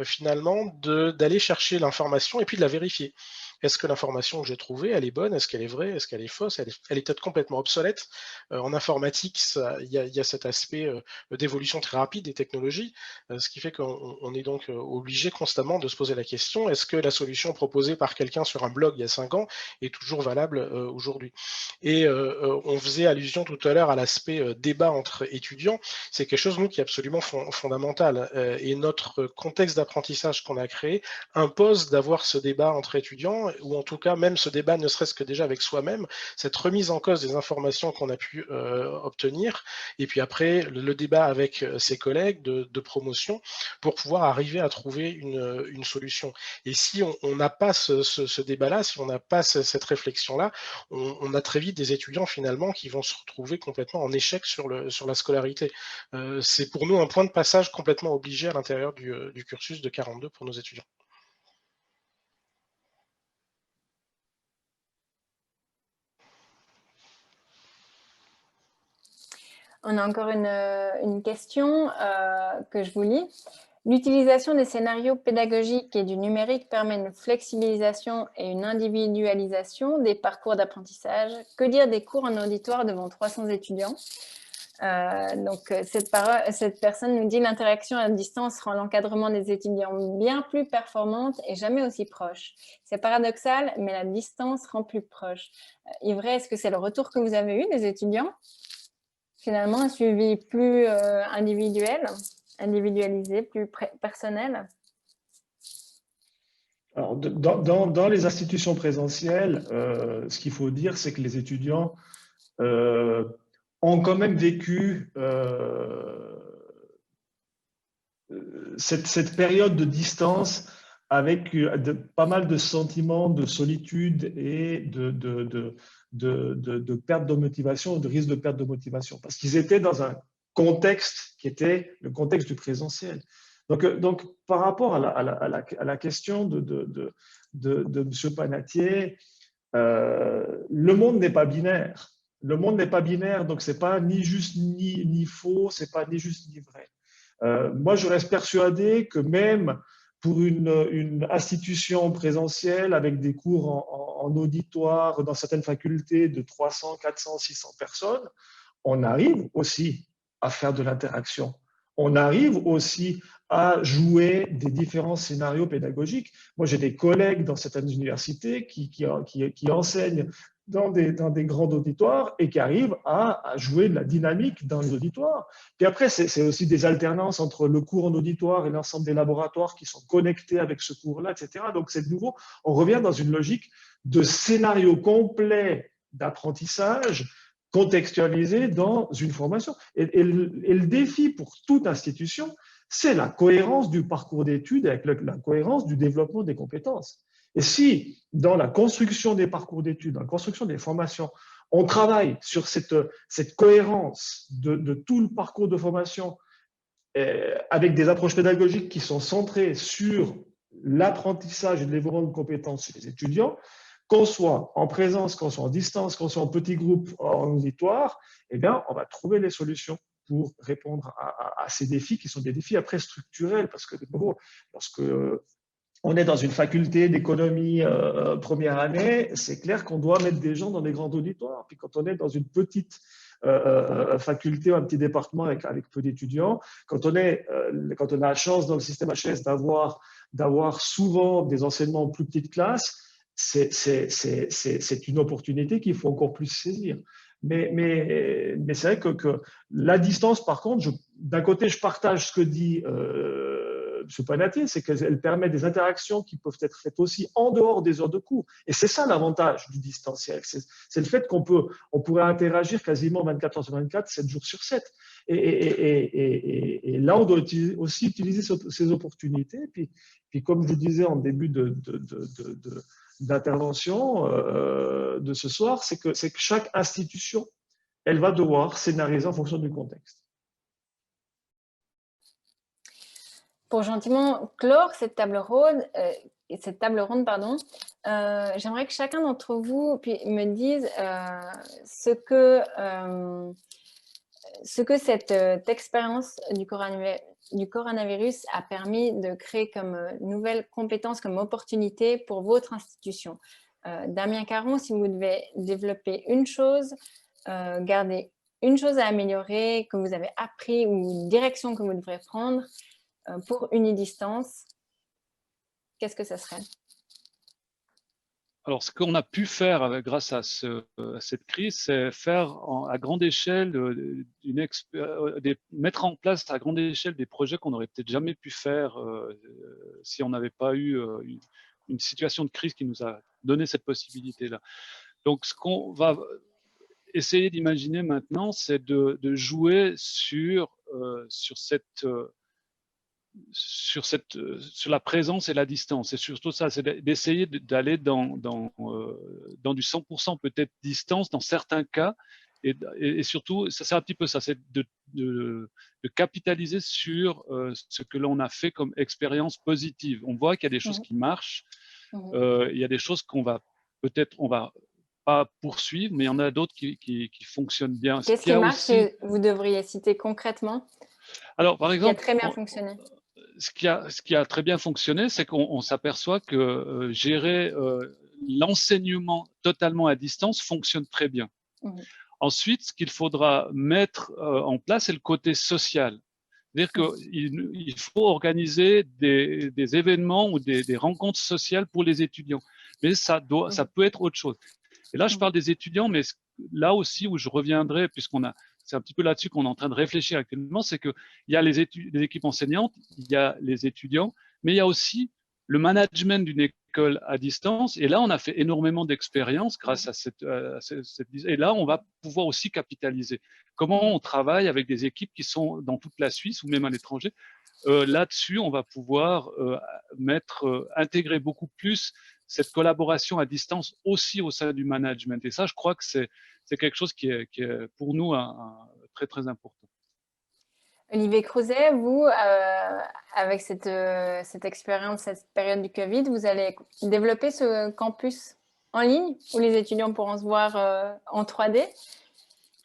finalement d'aller chercher l'information et puis de la vérifier. Est-ce que l'information que j'ai trouvée, elle est bonne? Est-ce qu'elle est vraie? Est-ce qu'elle est fausse? Elle est peut-être complètement obsolète. En informatique, il y a cet aspect d'évolution très rapide des technologies, ce qui fait qu'on est donc obligé constamment de se poser la question, est-ce que la solution proposée par quelqu'un sur un blog il y a 5 ans est toujours valable aujourd'hui? Et on faisait allusion tout à l'heure à l'aspect débat entre étudiants. C'est quelque chose, nous, qui est absolument fondamental. Et notre contexte d'apprentissage qu'on a créé impose d'avoir ce débat entre étudiants, ou en tout cas même ce débat ne serait-ce que déjà avec soi-même, cette remise en cause des informations qu'on a pu obtenir, et puis après le débat avec ses collègues de promotion pour pouvoir arriver à trouver une solution. Et si on n'a pas ce débat-là, si on n'a pas cette réflexion-là, on a très vite des étudiants finalement qui vont se retrouver complètement en échec sur la scolarité. C'est pour nous un point de passage complètement obligé à l'intérieur du cursus de 42 pour nos étudiants. On a encore une question que je vous lis. L'utilisation des scénarios pédagogiques et du numérique permet une flexibilisation et une individualisation des parcours d'apprentissage. Que dire des cours en auditoire devant 300 étudiants? Donc, cette personne nous dit « L'interaction à distance rend l'encadrement des étudiants bien plus performante et jamais aussi proche. C'est paradoxal, mais la distance rend plus proche. » Yves, est-ce que c'est le retour que vous avez eu des étudiants? Finalement, un suivi plus individualisé, plus personnel? Alors, dans les institutions présentielles, ce qu'il faut dire, c'est que les étudiants ont quand même vécu cette période de distance avec pas mal de sentiments de solitude et de perte de motivation, de risque de perte de motivation, parce qu'ils étaient dans un contexte qui était le contexte du présentiel. Donc par rapport à la question de M. Panatier, le monde n'est pas binaire. Le monde n'est pas binaire, donc c'est pas ni juste ni faux, c'est pas ni juste ni vrai. Moi, je reste persuadé que même pour une institution présentielle avec des cours en auditoire dans certaines facultés de 300, 400, 600 personnes, on arrive aussi à faire de l'interaction. On arrive aussi à jouer des différents scénarios pédagogiques. Moi, j'ai des collègues dans certaines universités qui enseignent dans des grands auditoires et qui arrivent à jouer de la dynamique dans les auditoires. Puis après, c'est aussi des alternances entre le cours en auditoire et l'ensemble des laboratoires qui sont connectés avec ce cours-là, etc. Donc, c'est de nouveau, on revient dans une logique de scénario complet d'apprentissage contextualisé dans une formation. Et le défi pour toute institution, c'est la cohérence du parcours d'études avec la cohérence du développement des compétences. Et si, dans la construction des parcours d'études, dans la construction des formations, on travaille sur cette cohérence de tout le parcours de formation avec des approches pédagogiques qui sont centrées sur l'apprentissage et le développement de compétences chez les étudiants, qu'on soit en présence, qu'on soit en distance, qu'on soit en petits groupes, en auditoire, eh bien, on va trouver les solutions pour répondre à ces défis qui sont des défis après structurels. Parce que, lorsque on est dans une faculté d'économie première année, c'est clair qu'on doit mettre des gens dans des grands auditoires. Puis quand on est dans une petite faculté ou un petit département avec peu d'étudiants, quand on a la chance dans le système HS d'avoir souvent des enseignements en plus petites classes, c'est une opportunité qu'il faut encore plus saisir. Mais c'est vrai que la distance, par contre, d'un côté, je partage ce que dit M. Panatier, c'est qu'elle permet des interactions qui peuvent être faites aussi en dehors des heures de cours. Et c'est ça l'avantage du distanciel. C'est le fait qu'on pourrait interagir quasiment 24 heures sur 24, 7 jours sur 7. Et là, on doit aussi utiliser ces opportunités. Puis comme je vous disais en début d'intervention de ce soir, c'est que chaque institution, elle va devoir scénariser en fonction du contexte. Pour gentiment clore cette table ronde, j'aimerais que chacun d'entre vous me dise ce que cette expérience du coronavirus a permis de créer comme nouvelles compétences, comme opportunités pour votre institution. Damien Caron, si vous devez développer une chose, garder une chose à améliorer, que vous avez appris ou une direction que vous devrez prendre pour Unidistance, qu'est-ce que ça serait? Alors, ce qu'on a pu faire grâce à cette crise, c'est faire à grande échelle, mettre en place à grande échelle des projets qu'on n'aurait peut-être jamais pu faire si on n'avait pas eu une situation de crise qui nous a donné cette possibilité-là. Donc, ce qu'on va essayer d'imaginer maintenant, c'est de jouer sur la présence et la distance. C'est surtout ça, c'est d'essayer d'aller dans du 100% peut-être distance dans certains cas, et surtout, c'est un petit peu ça, c'est de capitaliser sur ce que l'on a fait comme expérience positive. On voit qu'il y a des choses qui marchent, il y a des choses on va pas poursuivre, mais il y en a d'autres qui fonctionnent bien. Qu'est-ce qui marche que vous devriez citer concrètement? Alors, par exemple, qui a très bien fonctionné. Ce qui a très bien fonctionné, c'est qu'on s'aperçoit que gérer l'enseignement totalement à distance fonctionne très bien. Ensuite, ce qu'il faudra mettre en place, c'est le côté social. C'est-à-dire qu'il faut organiser des événements ou des rencontres sociales pour les étudiants. Mais ça peut être autre chose. Et là, je parle des étudiants, mais là aussi où je reviendrai, c'est un petit peu là-dessus qu'on est en train de réfléchir actuellement, c'est qu'il y a les équipes enseignantes, il y a les étudiants, mais il y a aussi le management d'une école à distance. Et là, on a fait énormément d'expériences grâce à cette. Et là, on va pouvoir aussi capitaliser. Comment on travaille avec des équipes qui sont dans toute la Suisse ou même à l'étranger. Là-dessus, on va pouvoir intégrer beaucoup plus cette collaboration à distance aussi au sein du management. Et ça, je crois que c'est quelque chose qui est pour nous très, très important. Olivier Crouzet, vous, avec cette expérience, cette période du Covid, vous allez développer ce campus en ligne où les étudiants pourront se voir en 3D?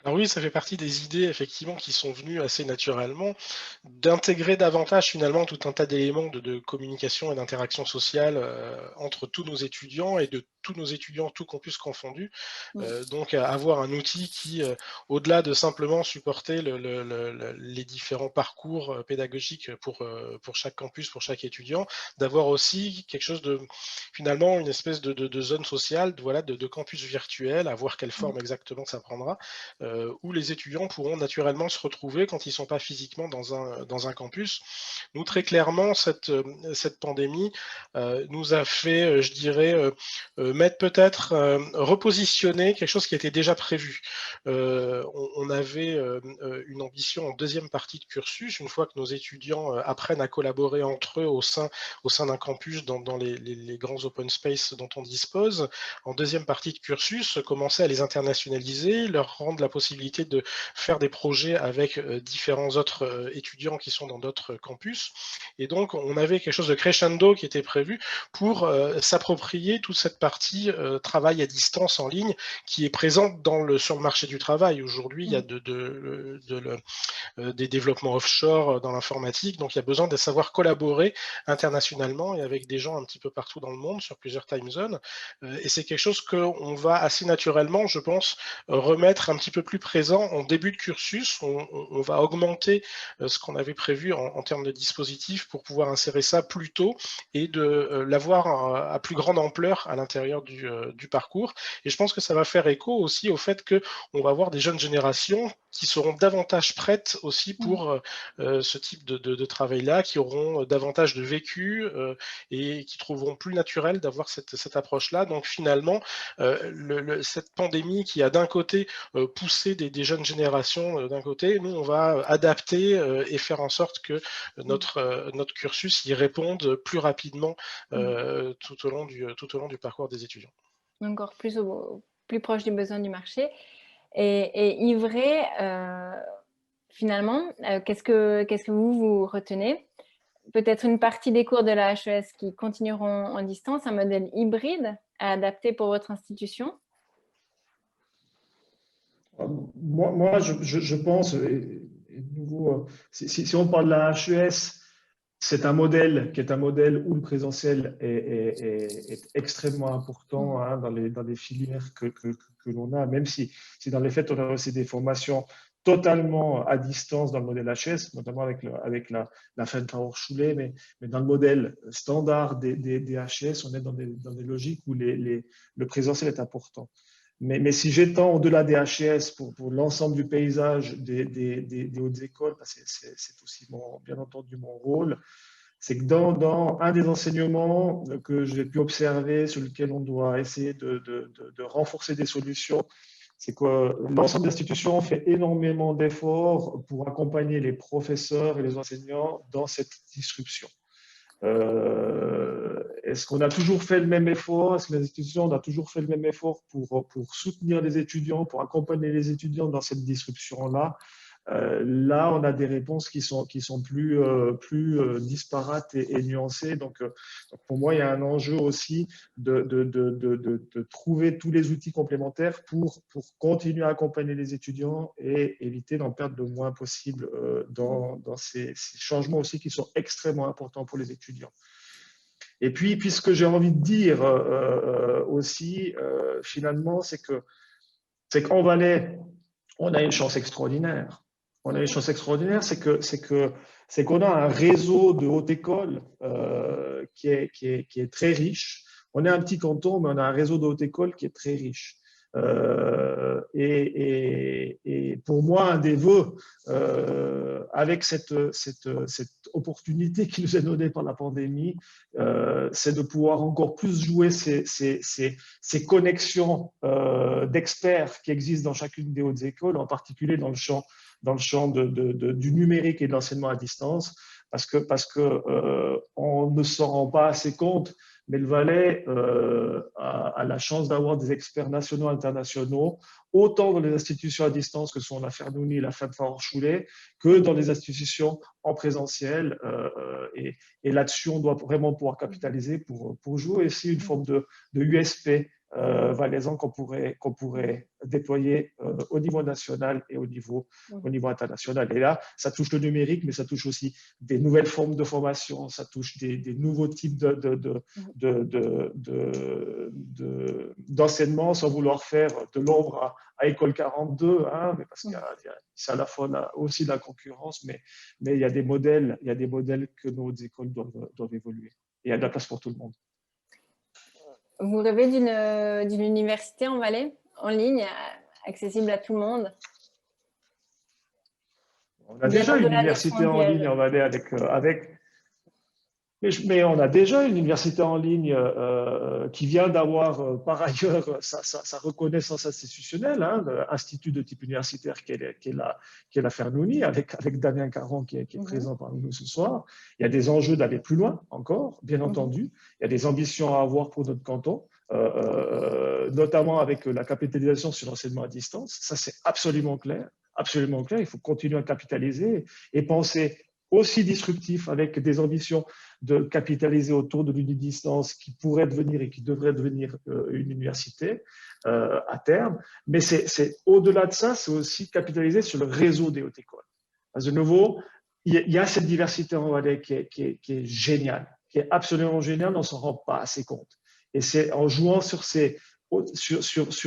Alors oui, ça fait partie des idées effectivement qui sont venues assez naturellement, d'intégrer davantage finalement tout un tas d'éléments de communication et d'interaction sociale entre tous nos étudiants et de tous nos étudiants, tout campus confondu. Donc avoir un outil qui, au-delà de simplement supporter les différents parcours pédagogiques pour chaque campus, pour chaque étudiant, d'avoir aussi quelque chose de finalement une espèce de zone sociale, voilà, de campus virtuel, à voir quelle forme exactement ça prendra. Où les étudiants pourront naturellement se retrouver quand ils ne sont pas physiquement dans un campus. Nous, très clairement, cette pandémie nous a fait, je dirais, mettre peut-être, repositionner quelque chose qui était déjà prévu. On avait une ambition en deuxième partie de cursus, une fois que nos étudiants apprennent à collaborer entre eux au sein d'un campus dans les grands open space dont on dispose, en deuxième partie de cursus, commencer à les internationaliser, leur rendre la possibilité de faire des projets avec différents autres étudiants qui sont dans d'autres campus. Et donc, on avait quelque chose de crescendo qui était prévu pour s'approprier toute cette partie travail à distance en ligne qui est présente sur le marché du travail. Aujourd'hui, il y a des développements offshore dans l'informatique, donc il y a besoin de savoir collaborer internationalement et avec des gens un petit peu partout dans le monde, sur plusieurs time zones. Et c'est quelque chose qu'on va assez naturellement, je pense, remettre un petit peu plus présent en début de cursus. On va augmenter ce qu'on avait prévu en termes de dispositifs pour pouvoir insérer ça plus tôt et de l'avoir à plus grande ampleur à l'intérieur du parcours. Et je pense que ça va faire écho aussi au fait qu'on va avoir des jeunes générations qui seront davantage prêtes aussi pour ce type de travail-là, qui auront davantage de vécu et qui trouveront plus naturel d'avoir cette approche-là. Donc finalement, cette pandémie qui a d'un côté poussé des jeunes générations d'un côté, nous on va adapter et faire en sorte que notre cursus y réponde plus rapidement tout au long du parcours des étudiants. Encore plus proche des besoins du marché. Et Yvré, finalement, qu'est-ce que vous retenez? Peut-être une partie des cours de la HES qui continueront en distance, un modèle hybride à adapter pour votre institution? Moi je pense, si on parle de la HES, c'est un modèle qui est un modèle où le présentiel est extrêmement important dans les filières que l'on a, même si dans les faits, on a aussi des formations totalement à distance dans le modèle HS, notamment avec la Fernhochschule, mais dans le modèle standard des HS, on est dans des logiques où le présentiel est important. Mais si j'étends au-delà des HES pour l'ensemble du paysage des hautes écoles, c'est aussi bien entendu mon rôle, c'est que dans un des enseignements que j'ai pu observer, sur lequel on doit essayer de renforcer des solutions, c'est que l'ensemble des institutions fait énormément d'efforts pour accompagner les professeurs et les enseignants dans cette disruption. Est-ce qu'on a toujours fait le même effort? Est-ce que les institutions ont toujours fait le même effort pour soutenir les étudiants, pour accompagner les étudiants dans cette disruption-là? Là, on a des réponses qui sont plus disparates et nuancées. Donc, pour moi, il y a un enjeu aussi de trouver tous les outils complémentaires pour continuer à accompagner les étudiants et éviter d'en perdre le moins possible dans ces changements aussi qui sont extrêmement importants pour les étudiants. Et puis ce que j'ai envie de dire aussi, finalement, c'est qu'en Valais, on a une chance extraordinaire. On a une chance extraordinaire, c'est qu'on a un réseau de haute école qui est très riche. On est un petit canton, mais on a un réseau de haute école qui est très riche. Et pour moi, un des vœux, avec cette opportunité qui nous est donnée par la pandémie, c'est de pouvoir encore plus jouer ces connexions d'experts qui existent dans chacune des hautes écoles, en particulier dans le champ du numérique et de l'enseignement à distance, parce que on ne s'en rend pas assez compte, mais le Valais a la chance d'avoir des experts nationaux et internationaux, autant dans les institutions à distance que sont la Fernuni et la Fernhochschule, que dans les institutions en présentiel. Et là-dessus, on doit vraiment pouvoir capitaliser pour jouer aussi une forme de USP valaisans qu'on pourrait déployer au niveau national et au niveau international. Et là, ça touche le numérique, mais ça touche aussi des nouvelles formes de formation, ça touche des nouveaux types d'enseignement, sans vouloir faire de l'ombre à École 42, hein, mais parce que c'est à la fois aussi de la concurrence, mais il y a des modèles que nos écoles doivent évoluer. Et il y a de la place pour tout le monde. Vous rêvez d'une université en Valais, en ligne, accessible à tout le monde? On a déjà une université en ligne en Valais mais on a déjà une université en ligne qui vient d'avoir par ailleurs sa reconnaissance institutionnelle, hein, l'institut de type universitaire qui est la Fernouni, avec Damien Caron qui est présent parmi nous ce soir. Il y a des enjeux d'aller plus loin encore, bien entendu. Il y a des ambitions à avoir pour notre canton, notamment avec la capitalisation sur l'enseignement à distance. Ça, c'est absolument clair. Absolument clair. Il faut continuer à capitaliser et penser aussi disruptif, avec des ambitions de capitaliser autour de l'unidistance qui pourrait devenir et qui devrait devenir une université à terme. Mais c'est au-delà de ça, c'est aussi capitaliser sur le réseau des hautes écoles. De nouveau, il y a cette diversité en Valais qui est géniale, qui est absolument géniale, on ne s'en rend pas assez compte. Et c'est en jouant sur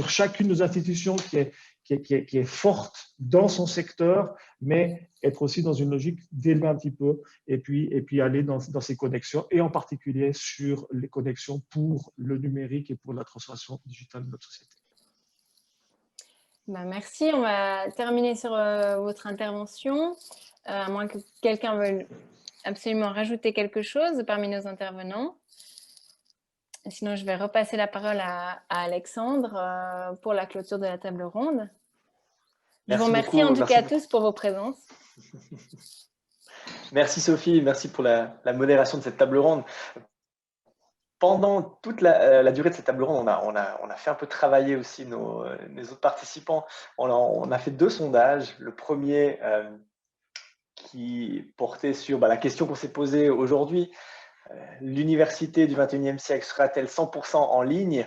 chacune de nos institutions qui est forte dans son secteur, mais être aussi dans une logique d'élever un petit peu et puis aller dans ces connexions, et en particulier sur les connexions pour le numérique et pour la transformation digitale de notre société. Merci, on va terminer sur votre intervention, à moins que quelqu'un veuille absolument rajouter quelque chose parmi nos intervenants. Sinon, je vais repasser la parole à Alexandre pour la clôture de la table ronde. Je vous remercie en tout cas à tous pour vos présences. Merci Sophie, merci pour la modération de cette table ronde. Pendant toute la durée de cette table ronde, on a fait un peu travailler aussi les autres participants. On a fait 2 sondages. Le premier qui portait sur la question qu'on s'est posée aujourd'hui. L'université du 21e siècle sera-t-elle 100% en ligne?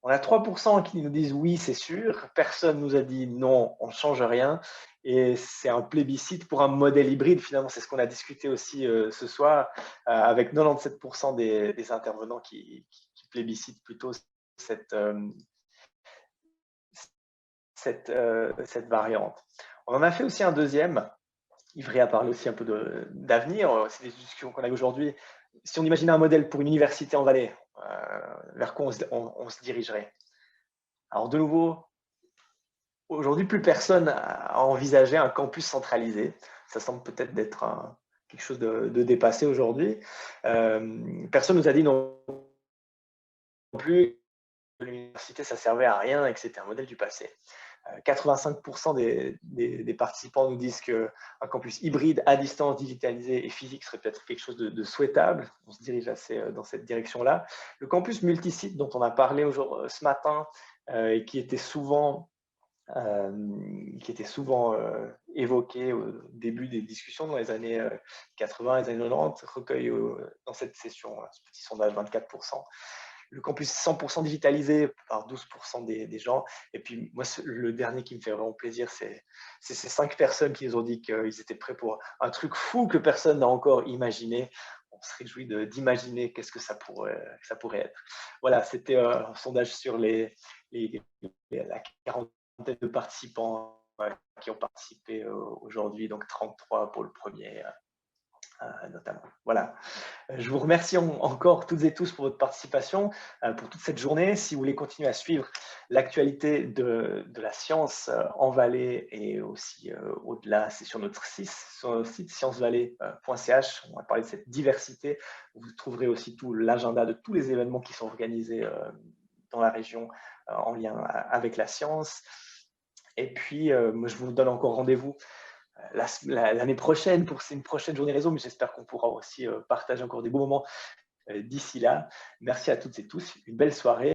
On a 3% qui nous disent oui, c'est sûr. Personne nous a dit non, on ne change rien. Et c'est un plébiscite pour un modèle hybride. Finalement, c'est ce qu'on a discuté aussi ce soir, avec 97% des intervenants qui plébiscitent plutôt cette variante. On en a fait aussi un deuxième. Ivry a parlé aussi un peu d'avenir. C'est des discussions qu'on a aujourd'hui. Si on imaginait un modèle pour une université en Valais, vers quoi on se dirigerait? Alors de nouveau, aujourd'hui, plus personne a envisagé un campus centralisé. Ça semble peut-être d'être quelque chose de dépassé aujourd'hui. Personne nous a dit non plus que l'université, ça servait à rien et que c'était un modèle du passé. 85% des participants nous disent qu'un campus hybride à distance, digitalisé et physique serait peut-être quelque chose de souhaitable. On se dirige assez dans cette direction-là. Le campus multisite dont on a parlé ce matin et qui était souvent évoqué au début des discussions dans les années 80 et les années 90, recueille dans cette session, ce petit sondage, 24%. Le campus 100% digitalisé par 12% des gens. Et puis, moi, le dernier qui me fait vraiment plaisir, c'est ces 5 personnes qui nous ont dit qu'ils étaient prêts pour un truc fou que personne n'a encore imaginé. On se réjouit d'imaginer qu'est-ce que ça pourrait être. Voilà, c'était un sondage sur la quarantaine de participants qui ont participé aujourd'hui, donc 33 pour le premier. Notamment. Voilà. Je vous remercie encore toutes et tous pour votre participation, pour toute cette journée. Si vous voulez continuer à suivre l'actualité de la science en Valais et aussi au-delà, c'est sur notre site sciencevallais.ch. On va parler de cette diversité. Vous trouverez aussi tout l'agenda de tous les événements qui sont organisés dans la région en lien avec la science. Et puis, moi, je vous donne encore rendez-vous l'année prochaine pour une prochaine journée réseau, mais j'espère qu'on pourra aussi partager encore des beaux moments d'ici là. Merci à toutes et tous, une belle soirée.